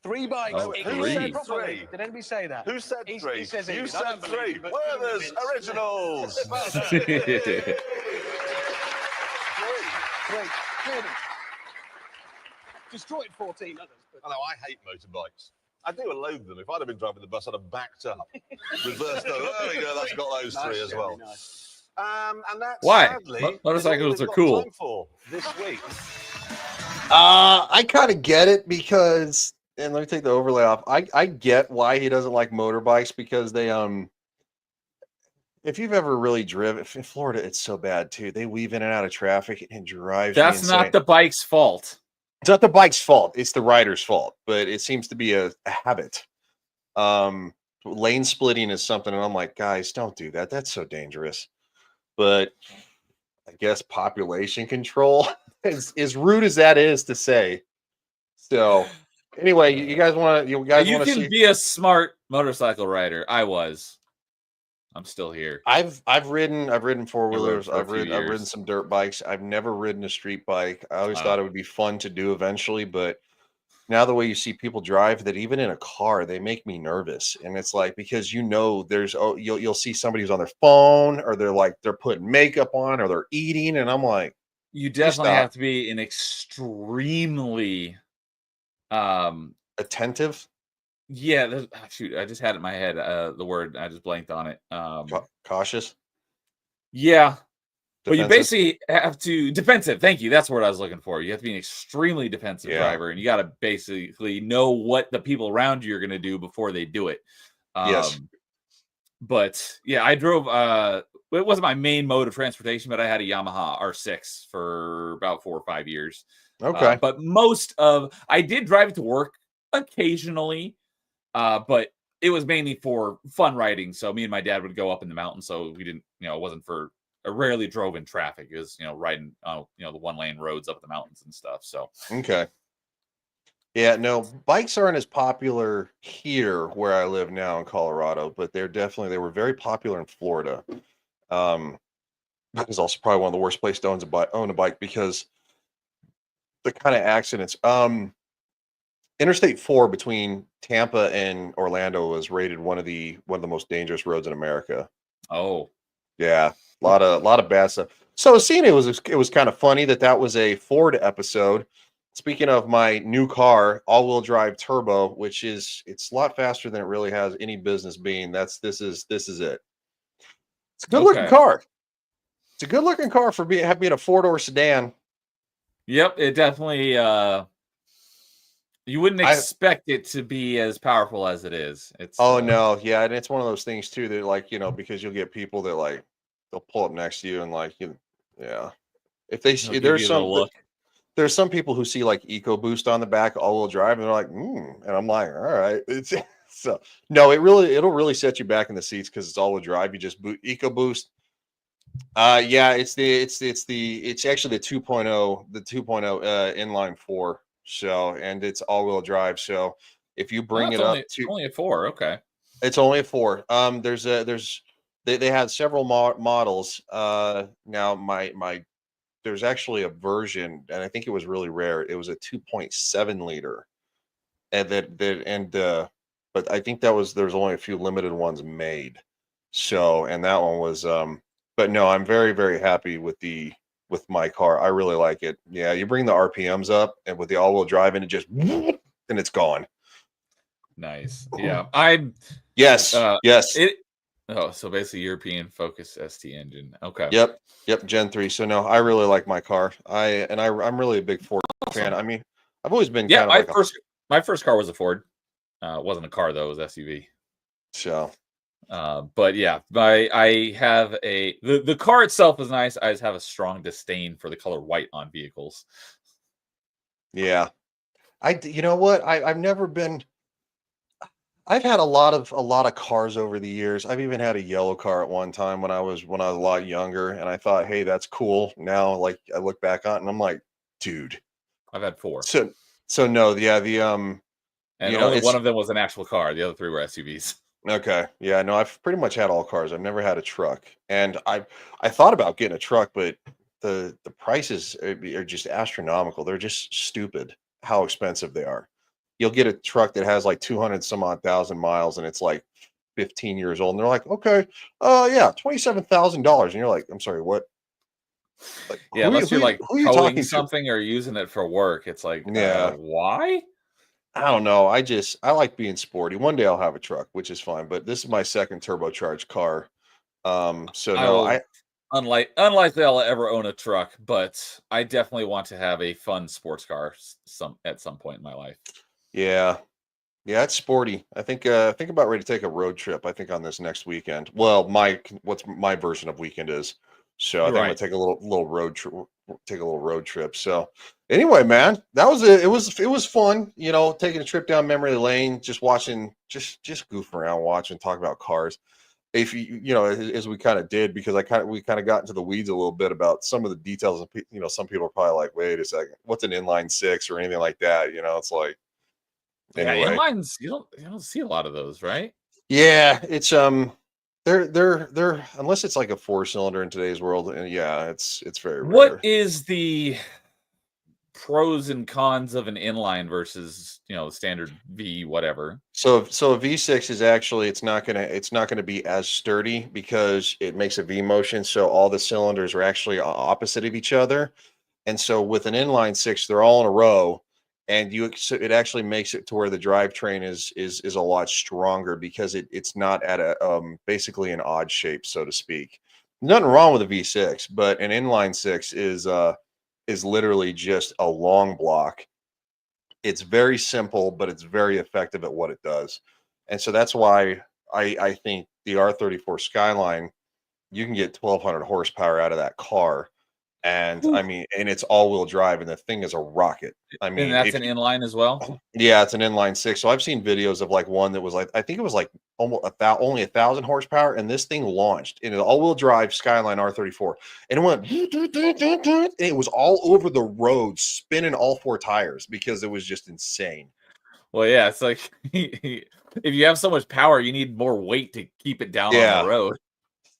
3 bikes. Oh, It 3. cleared Who said properly. 3? Did anybody say that? Who said He 3? says it You is. I said don't believe 3. you, but Werther's Vince. Originals. Well done. 3. Great. Cleared them. Destroyed 14 others. But... I know, I hate motorbikes. I do loathe them. If I'd have been driving the bus, I'd have backed up. Reversed over. There we go, that's got those 3 as well. Nice. And that's Why? sadly Motorcycles is all are we've got cool. time for this week. I kind of get it because, and let me take the overlay off. I get why he doesn't like motorbikes because they if you've ever really driven in Florida, it's so bad too. They weave in and out of traffic and it drives me That's insane. not the bike's fault. It's not the bike's fault. It's the rider's fault, but it seems to be a habit. Lane splitting is something, and I'm like, guys, don't do that. That's so dangerous. But I guess population control, as rude as that is to say. So anyway, you guys want to You can be a smart motorcycle rider. I'm still here. I've ridden four-wheelers. for a I've few ridden years. some dirt bikes. I've never ridden a street bike. I always thought it would be fun to do eventually, but now the way you see people drive, that even in a car, they make me nervous. And it's like, because you'll see somebody who's on their phone, or they're putting makeup on, or they're eating, and I'm like, You definitely stop. have to be an extremely attentive. Yeah, shoot, I just had it in my head. The word, I just blanked on it. Cautious. Yeah, But you Defensive? basically have to defensive. Thank you. That's the word I was looking for. You have to be an extremely defensive Yeah. driver, and you got to basically know what the people around you are going to do before they do it. Yes. But yeah, I drove. It wasn't my main mode of transportation, but I had a Yamaha R6 for about 4 or 5 years. Okay. But I did drive it to work occasionally, but it was mainly for fun riding. So me and my dad would go up in the mountains. So we didn't, it wasn't for. I rarely drove in traffic. It was, riding, the 1-lane roads up the mountains and stuff. So Okay. Yeah, no, bikes aren't as popular here where I live now in Colorado, but they were very popular in Florida. It's also probably one of the worst places to own a bike because the kind of accidents. Interstate 4 between Tampa and Orlando was rated one of the most dangerous roads in America. oh, Yeah, a lot of bad stuff. So seeing it was kind of funny that was a Ford episode. Speaking of my new car, all-wheel drive turbo, which it's a lot faster than it really has any business being. This is it. It's a good looking Okay. car. It's a good looking car for being a 4-door sedan. Yep, it definitely. You wouldn't expect it to be as powerful as it is. It's no, yeah, and it's one of those things too that because you'll get people that they'll pull up next to you and yeah. If they see there's some people who see EcoBoost on the back all-wheel drive and they're like, and I'm like, all right. It's so no, it'll really set you back in the seats because it's all-wheel drive. You just boot EcoBoost. Yeah, it's actually the 2.0, inline 4. So, and it's all-wheel drive. So if you bring it up to only a 4, okay. it's only a 4. They had several models. Now there's actually a version, and I think it was really rare. It was a 2.7 liter, and but I think there's only a few limited ones made. So, and that one was but no, I'm very, very happy with my car. I really like it. Yeah, you bring the RPMs up, and with the all-wheel drive, and it just and it's gone. Nice. Yeah, yes. So basically European Focus ST engine. Okay. Yep, Gen 3. So no, I really like my car. I'm really a big Ford fan. I mean, I've always been my first car was a Ford. It wasn't a car though, it was SUV. So but yeah, I have the car itself is nice. I just have a strong disdain for the color white on vehicles. Yeah. You know what? I've had a lot of cars over the years. I've even had a yellow car at one time when I was a lot younger, and I thought, hey, that's cool. Now, I look back on it and I'm like, dude. I've had 4. So no, yeah, and only one of them was an actual car. The other 3 were SUVs. Okay. Yeah, no, I've pretty much had all cars. I've never had a truck. And I thought about getting a truck, but the prices are just astronomical. They're just stupid how expensive they are. You'll get a truck that has 200 some odd thousand miles and it's 15 years old. And they're like, okay, yeah, $27,000. And you're like, I'm sorry, what? Yeah, unless you're towing something or using it for work. It's why? I don't know. I like being sporty. One day I'll have a truck, which is fine. But this is my second turbocharged car. So no, unlikely I'll ever own a truck, but I definitely want to have a fun sports car at some point in my life. Yeah, it's sporty. I think about ready to take a road trip. I think on this next weekend. Well, what's my version of weekend is. So I think I'm gonna take a little road trip. Take a little road trip. So anyway, man, that was it. It was fun. Taking a trip down memory lane, just watching, just goofing around, talk about cars. If as we kind of did, because we kind of got into the weeds a little bit about some of the details. Some people are probably like, wait a second, what's an inline 6 or anything like that? It's like. Anyway. Yeah, inlines, you don't see a lot of those, right? Yeah, it's they're unless it's a 4-cylinder in today's world, and yeah, it's very rare. What is the pros and cons of an inline versus standard V whatever? So a V6 is actually it's not gonna be as sturdy because it makes a V motion, so all the cylinders are actually opposite of each other, and so with an inline 6, they're all in a row. And it actually makes it to where the drivetrain is a lot stronger because it's not at a basically an odd shape, so to speak. Nothing wrong with a V6, but an inline six is literally just a long block. It's very simple, but it's very effective at what it does. And so that's why I think the R34 Skyline, you can get 1,200 horsepower out of that car. And I mean, and it's all-wheel drive, and the thing is a rocket. I And mean, that's if an you, inline as well. yeah, it's an inline six. So I've seen videos of like one that was like, I think it was like almost only 1,000 horsepower, and this thing launched in an all-wheel drive Skyline R34, and it went, and it was all over the road, spinning all four tires because it was just insane. Well, yeah, it's like if you have so much power, you need more weight to keep it down on Yeah. the road.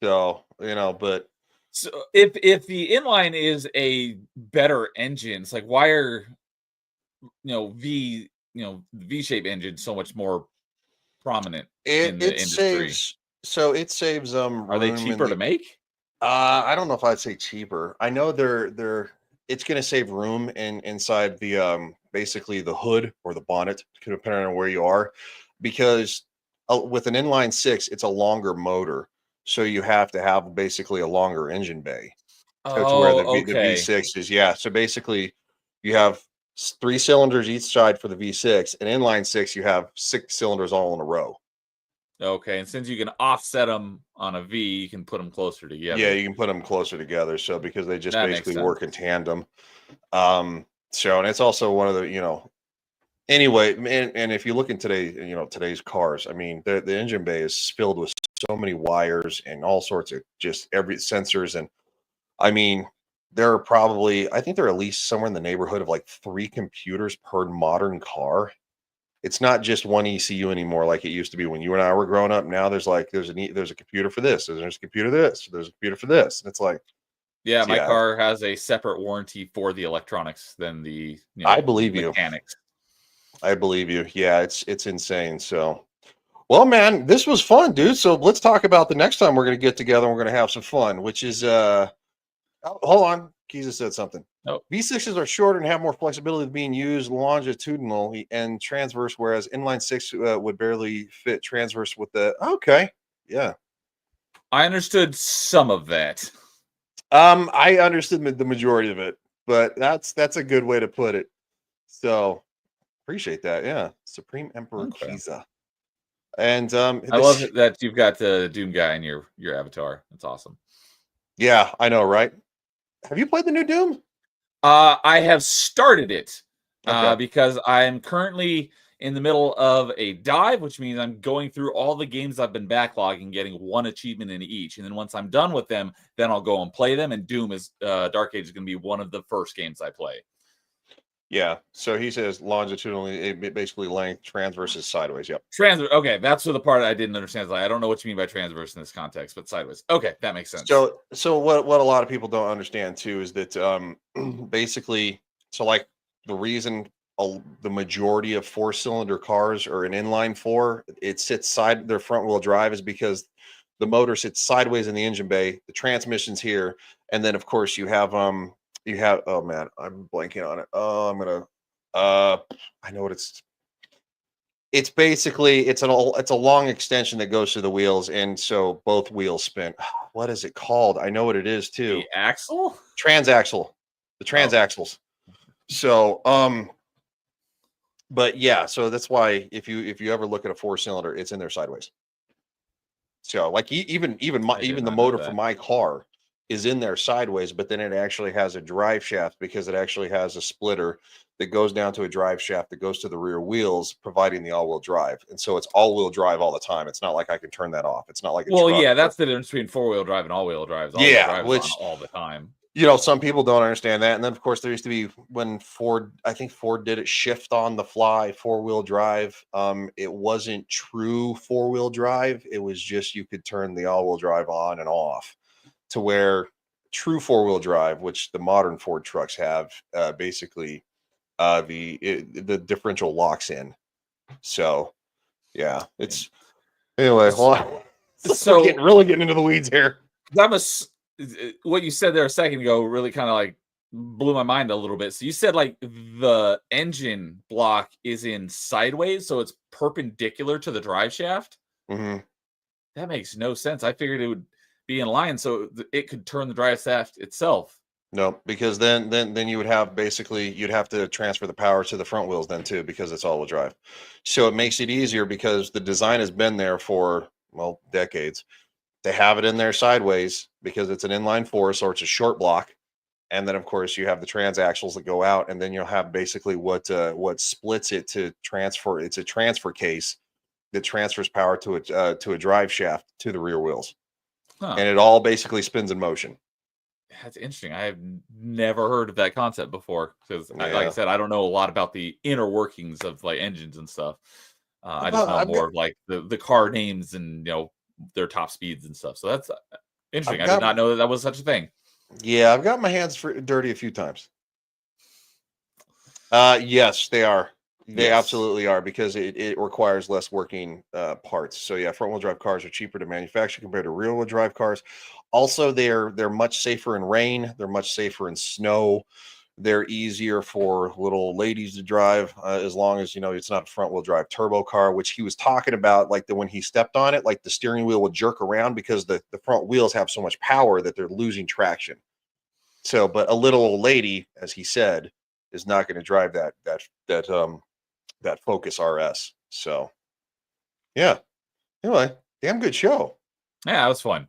So, you know, but So if the inline is a better engine, it's like why are V-shape engine so much more prominent in the it industry? saves Are they room in cheaper to the make? I don't know if I'd say cheaper. I know they're it's going to save room inside the basically the hood or the bonnet, depending on where you are, because with an inline six, it's a longer motor, so you have to have basically a longer engine bay to where Oh, the okay. V6 is. Yeah, so basically you have 3 cylinders each side for the V6, and inline six you have 6 cylinders all in a row. Okay, and since you can offset them on a V, you can put them closer together. Yeah, you can put them closer together. So because they just That makes basically work in sense. tandem. So and it's also one of the, anyway, and if you look in today, today's cars, I mean, the engine bay is filled with so many wires and all sorts of just every sensors. And I mean, there are probably, I think there are at least somewhere in the neighborhood of like 3 computers per modern car. It's not just one ECU anymore like it used to be when you and I were growing up. Now there's a computer for this, there's a computer this, there's a computer for this, and it's like, Yeah, my yeah, car has a separate warranty for the electronics than the I believe you. mechanics. I believe you. Yeah, it's insane. So, well, man, this was fun, dude. So let's talk about the next time we're gonna get together and we're gonna have some fun, which is hold on. Kiza said something. Oh. V6s are shorter and have more flexibility of being used longitudinally and transverse, whereas inline six would barely fit transverse with the. Okay, yeah. I understood some of that. I understood the majority of it, but that's a good way to put it. So appreciate that. Yeah, Supreme Emperor Okay. Kiza. And I love it that you've got the Doom guy in your avatar. That's awesome. Yeah, I know, right? Have you played the new Doom? I have started it Okay. because I'm currently in the middle of a dive, which means I'm going through all the games I've been backlogging, getting one achievement in each. And then once I'm done with them, then I'll go and play them. And Doom is Dark Age is going to be one of the first games I play. Yeah. So he says longitudinally, basically length, transverse is sideways. Yep. Transverse. Okay, that's the part I didn't understand. Like, I don't know what you mean by transverse in this context, but sideways. Okay, that makes sense. So what a lot of people don't understand too is that basically, so like the reason the majority of 4-cylinder cars are an inline four, it sits their front wheel drive is because the motor sits sideways in the engine bay, the transmission's here, and then of course you have oh man, I'm blanking on it. Oh, I know what it's basically it's a long extension that goes through the wheels, and so both wheels spin. What is it called? I know what it is too. The axle? Transaxle. The transaxles. So but yeah, so that's why if you ever look at a 4-cylinder, it's in there sideways. So like even the motor for my car is in there sideways, but then it actually has a drive shaft because it actually has a splitter that goes down to a drive shaft that goes to the rear wheels, providing the all-wheel drive. And so it's all-wheel drive all the time. It's not like I can turn that off. It's not like a truck. Yeah, that's the difference between 4-wheel drive and all-wheel drive. Yeah, drive which is on all the time. Some people don't understand that. And then of course there used to be when I think Ford did it shift on the fly 4-wheel drive. It wasn't true 4-wheel drive. It was just you could turn the all-wheel drive on and off, to where true 4-wheel drive, which the modern Ford trucks have, basically the differential locks in. So yeah, it's anyway. Well, So we're really getting into the weeds here. What you said there a second ago really kind of like blew my mind a little bit. So you said like the engine block is in sideways, so it's perpendicular to the drive shaft. Mm-hmm. That makes no sense. I figured it would be in line so it could turn the drive shaft itself. No, because then you would have basically you'd have to transfer the power to the front wheels then too, because it's all-wheel drive. So it makes it easier because the design has been there for, well, decades. They have it in there sideways because it's an inline four, so it's a short block. And then of course you have the transaxles that go out, and then you'll have basically what splits it to transfer. It's a transfer case that transfers power to a drive shaft to the rear wheels, and it all basically spins in motion. That's interesting. I have never heard of that concept before because, like I Yeah. said, I don't know a lot about the inner workings of like engines and stuff. I just know I've more got- of like the car names and their top speeds and stuff. So that's interesting. I got- did not know that was such a thing. Yeah, I've got my hands dirty a few times. Yes, they are. They Yes. absolutely are, because it requires less working parts. So yeah, front wheel drive cars are cheaper to manufacture compared to rear wheel drive cars. Also, they're much safer in rain. They're much safer in snow. They're easier for little ladies to drive, as long as it's not a front wheel drive turbo car, which he was talking about. Like when he stepped on it, like the steering wheel would jerk around because the front wheels have so much power that they're losing traction. So, but a little old lady, as he said, is not going to drive that Focus RS. So, yeah. Anyway, damn good show. Yeah, it was fun.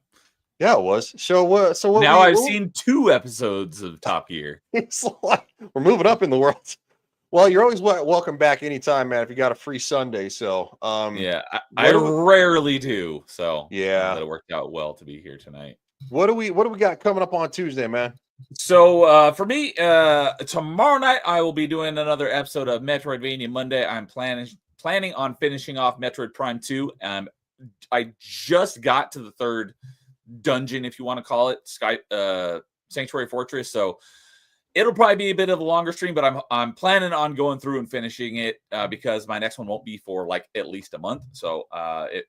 Yeah, it was. So what? Now I've seen 2 episodes of Top Gear. It's like we're moving up in the world. Well, you're always welcome back anytime, man. If you got a free Sunday, so Yeah, I rarely do. So Yeah. that it worked out well to be here tonight. what do we got coming up on Tuesday, man? So for me, tomorrow night I will be doing another episode of Metroidvania Monday. I'm planning on finishing off Metroid Prime 2. I just got to the 3rd dungeon, if you want to call it, Sanctuary Fortress. So it'll probably be a bit of a longer stream, but I'm planning on going through and finishing it because my next one won't be for like at least a month. So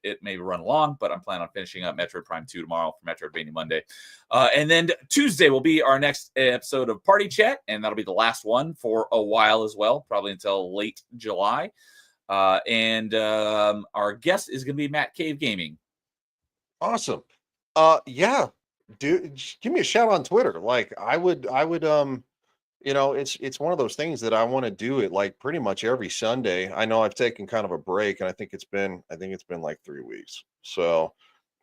it may run long, but I'm planning on finishing up Metroid Prime 2 tomorrow for Metroidvania Monday. And then Tuesday will be our next episode of Party Chat, and that'll be the last one for a while as well, probably until late July. And our guest is going to be Matt Cave Gaming. Awesome. Yeah, dude, just give me a shout on Twitter. Like I would it's one of those things that I want to do it like pretty much every Sunday. I know I've taken kind of a break, and I think it's been like 3 weeks. So,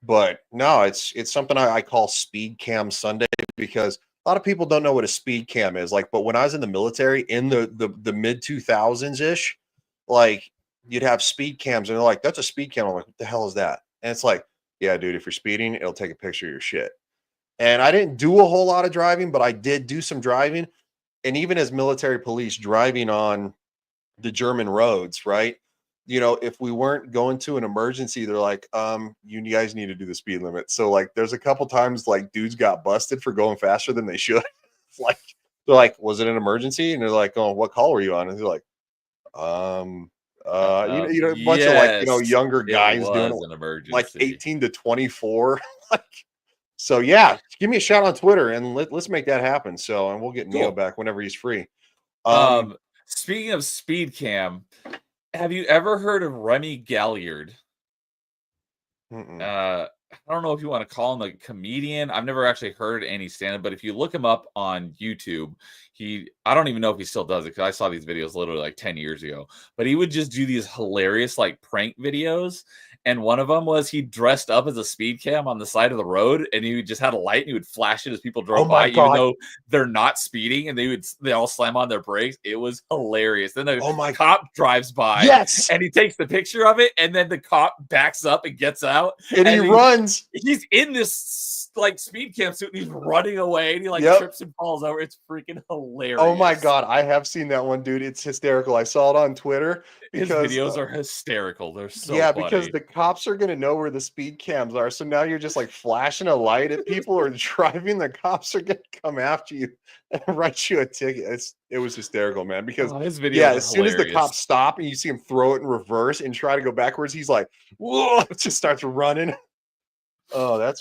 but no, it's something I call Speed Cam Sunday, because a lot of people don't know what a speed cam is. Like, but when I was in the military in the mid 2000s ish, like you'd have speed cams, and they're like, "That's a speed cam." I'm like, "What the hell is that?" And it's like, "Yeah, dude, if you're speeding, it'll take a picture of your shit." And I didn't do a whole lot of driving, but I did do some driving. And even as military police driving on the German roads, right? If we weren't going to an emergency, they're like, you guys need to do the speed limit. So like there's a couple times like dudes got busted for going faster than they should. It's like, they're like, "Was it an emergency?" And they're like, "Oh, what call were you on?" And they're like, a bunch of like, younger guys doing an emergency. like 18 to 24. Like, so yeah, give me a shout on Twitter and let's make that happen. So, and we'll get Neo Cool. back whenever he's free. Speaking of speed cam, have you ever heard of Remy Galliard? Mm-mm. I don't know if you want to call him a comedian. I've never actually heard any stand-up, but if you look him up on YouTube, I don't even know if he still does it, because I saw these videos literally like 10 years ago. But he would just do these hilarious like prank videos. And one of them was he dressed up as a speed cam on the side of the road, and he just had a light and he would flash it as people drove Oh my by, God. even though they're not speeding, and they all slam on their brakes. It was hilarious. Then the Oh my cop drives by, Yes. and he takes the picture of it, and then the cop backs up and gets out. And he runs. He's in this like speed cam suit, and he's running away, and he like Yep. trips and falls over. It's freaking hilarious. Oh my God. I have seen that one, dude. It's hysterical. I saw it on Twitter. His Because, videos are hysterical. They're so funny. because the cops are going to know where the speed cams are. So now you're just like flashing a light at people or driving. The cops are going to come after you and write you a ticket. It was hysterical, man. Because his videos yeah, are as soon as the hilarious. cops stop and you see him throw it in reverse and try to go backwards, he's like, "Whoa!" Just starts running. Oh,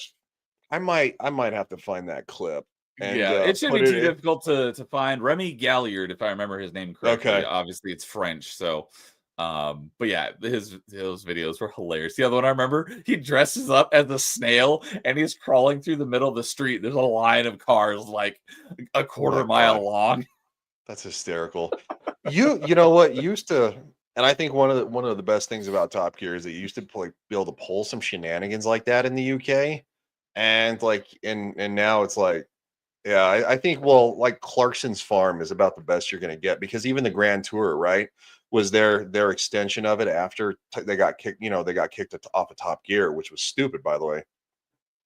I might have to find that clip. And, yeah, it shouldn't put be too in- difficult to find. Remy Galliard, if I remember his name correctly. Okay. Obviously, it's French, so But yeah, those videos were hilarious. The other one I remember, he dresses up as a snail and he's crawling through the middle of the street. There's a line of cars like a quarter mile long. That's hysterical. You know what used to, and I think one of the best things about Top Gear is that you used to be able to pull some shenanigans like that in the UK, and now it's like, yeah, I think like Clarkson's Farm is about the best you're going to get, because even the Grand Tour, right, was their extension of it after they got kicked. They got kicked off of Top Gear, which was stupid, by the way.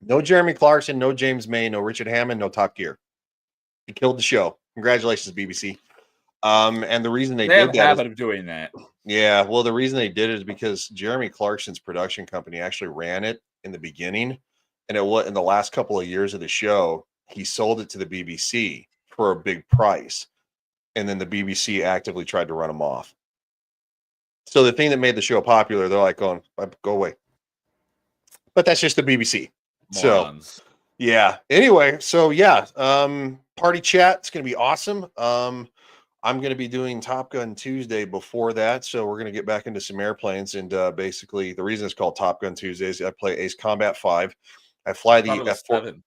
No Jeremy Clarkson, no James May, no Richard Hammond, no Top Gear. He killed the show. Congratulations, BBC. And the reason they have did a that habit of doing that. Yeah, well, the reason they did it is because Jeremy Clarkson's production company actually ran it in the beginning, and in the last couple of years of the show, he sold it to the BBC for a big price, and then the BBC actively tried to run him off. So the thing that made the show popular, they're like going, "Go away," but that's just the BBC. Morons. So yeah. Anyway, so yeah, party chat. It's gonna be awesome. I'm going to be doing Top Gun Tuesday before that, so we're going to get back into some airplanes. And basically, the reason it's called Top Gun Tuesdays, I play Ace Combat 5. I fly the F4.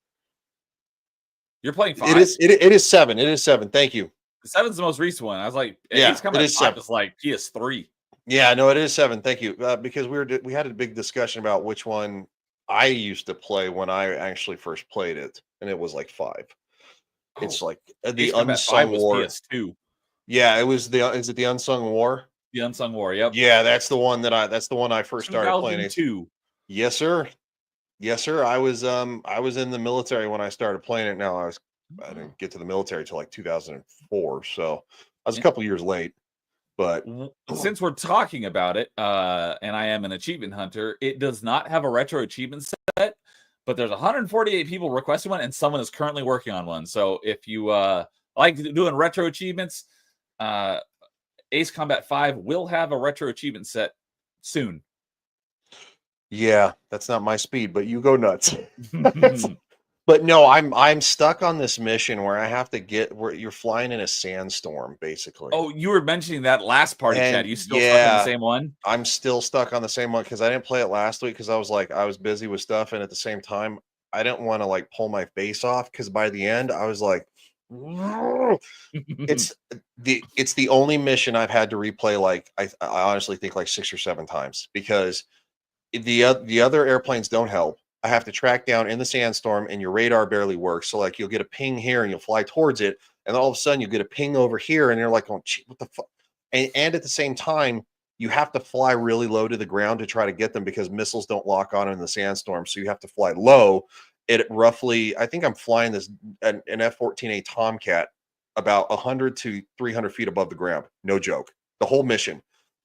You're playing 5? It is 7. It is 7. Thank you. 7's the most recent one. I was like, yeah, Ace Combat 5 is like PS3. Yeah, no, it is 7. Thank you. Because we had a big discussion about which one I used to play when I actually first played it, and it was like 5. It's like the Unsung War. PS2. Yeah, is it the Unsung War? The Unsung War, yep. Yeah, that's the one I first started playing. 2002. Yes, sir. Yes, sir. I was in the military when I started playing it. Now I didn't get to the military till like 2004, so I was a couple years late. But since we're talking about it, and I am an achievement hunter, it does not have a retro achievement set, but there's 148 people requesting one, and someone is currently working on one. So if you like doing retro achievements, Ace Combat 5 will have a retro achievement set soon. Yeah, that's not my speed, but you go nuts. But no, I'm stuck on this mission where I have to where you're flying in a sandstorm, basically. Oh, you were mentioning that last party chat. You still stuck on the same one? I'm still stuck on the same one because I didn't play it last week because I was busy with stuff, and at the same time, I didn't want to like pull my face off because by the end I was like, it's the only mission I've had to replay like I honestly think like 6 or 7 times because the other airplanes don't help. I have to track down in the sandstorm and your radar barely works. So like you'll get a ping here and you'll fly towards it. And all of a sudden you get a ping over here and you're like, oh, what the fuck? And at the same time, you have to fly really low to the ground to try to get them because missiles don't lock on in the sandstorm. So you have to fly low at roughly, I think I'm flying an F-14A Tomcat about 100 to 300 feet above the ground. No joke. The whole mission.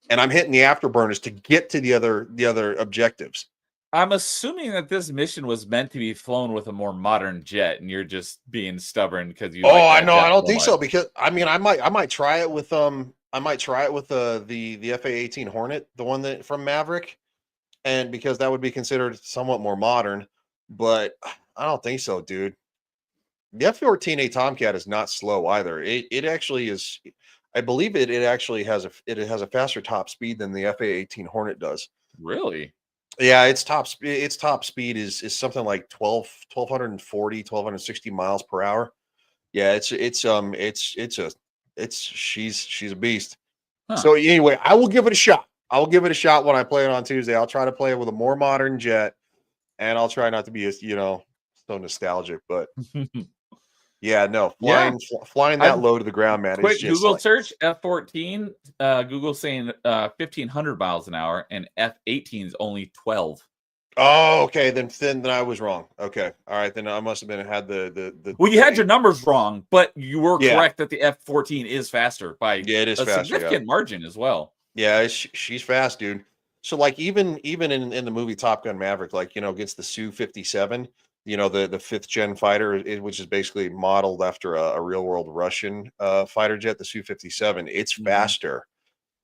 And I'm hitting the afterburners to get to the other objectives. I'm assuming that this mission was meant to be flown with a more modern jet, and you're just being stubborn because you. Oh, I know. I don't think so because I mean, I might try it with the FA-18 Hornet, the one that from Maverick, and because that would be considered somewhat more modern. But I don't think so, dude. The F-14A Tomcat is not slow either. It actually is. I believe it actually has a faster top speed than the FA-18 Hornet does. Really? Yeah, its top speed is something like 1240, 1260 miles per hour. Yeah, she's a beast. Huh. So anyway, I will give it a shot. I will give it a shot when I play it on Tuesday. I'll try to play it with a more modern jet, and I'll try not to be so nostalgic, but yeah, no, flying that low to the ground, man. Quick Google search F-14. Google saying 1,500 miles an hour, and F-18 is only 12. Oh, okay. Then I was wrong. Okay, all right. Then I must have had the. Well, you had your numbers wrong, but you were correct that the F-14 is faster by it is faster, significant margin as well. Yeah, she's fast, dude. So like even in the movie Top Gun Maverick, like against the Su-57. The 5th gen fighter, which is basically modeled after a real world Russian fighter jet, the Su-57. It's faster.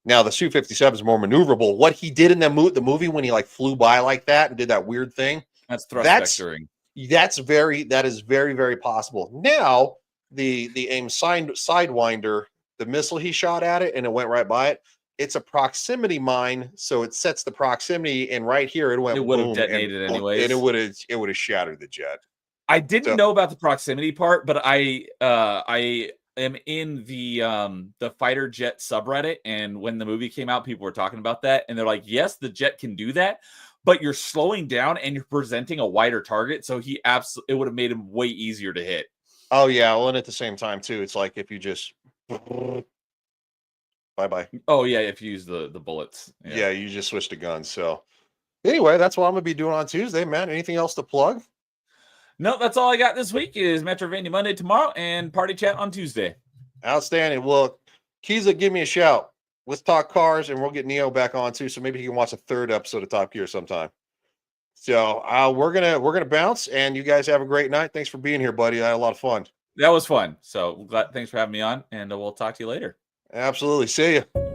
Now the Su-57 is more maneuverable. What he did in the movie when he like flew by like that and did that weird thing, that's thrust vectoring. That is very, very possible. Now the AIM Sidewinder, the missile he shot at it and it went right by it. it's a proximity mine, so it sets the proximity, and right here it went. It would have boom, and detonated boom, anyways. and it would have shattered the jet. I didn't So- know about the proximity part, but I am in the fighter jet subreddit, and when the movie came out, people were talking about that, and they're like, yes, the jet can do that, but you're slowing down and you're presenting a wider target, so it would have made him way easier to hit. Oh yeah, well, and at the same time too, it's like if you just bye. Oh yeah, if you use the bullets. Yeah, you just switched to guns. So anyway, that's what I'm gonna be doing on Tuesday, man. Anything else to plug? No, that's all I got this week is Metrovania Monday tomorrow and Party Chat on Tuesday. Outstanding. Well, Kiza, give me a shout. Let's talk cars, and we'll get Neo back on too, so maybe he can watch a third episode of Top Gear sometime. So we're gonna bounce, and you guys have a great night. Thanks for being here, buddy. I had a lot of fun. That was fun. So thanks for having me on, and we'll talk to you later. Absolutely. See ya.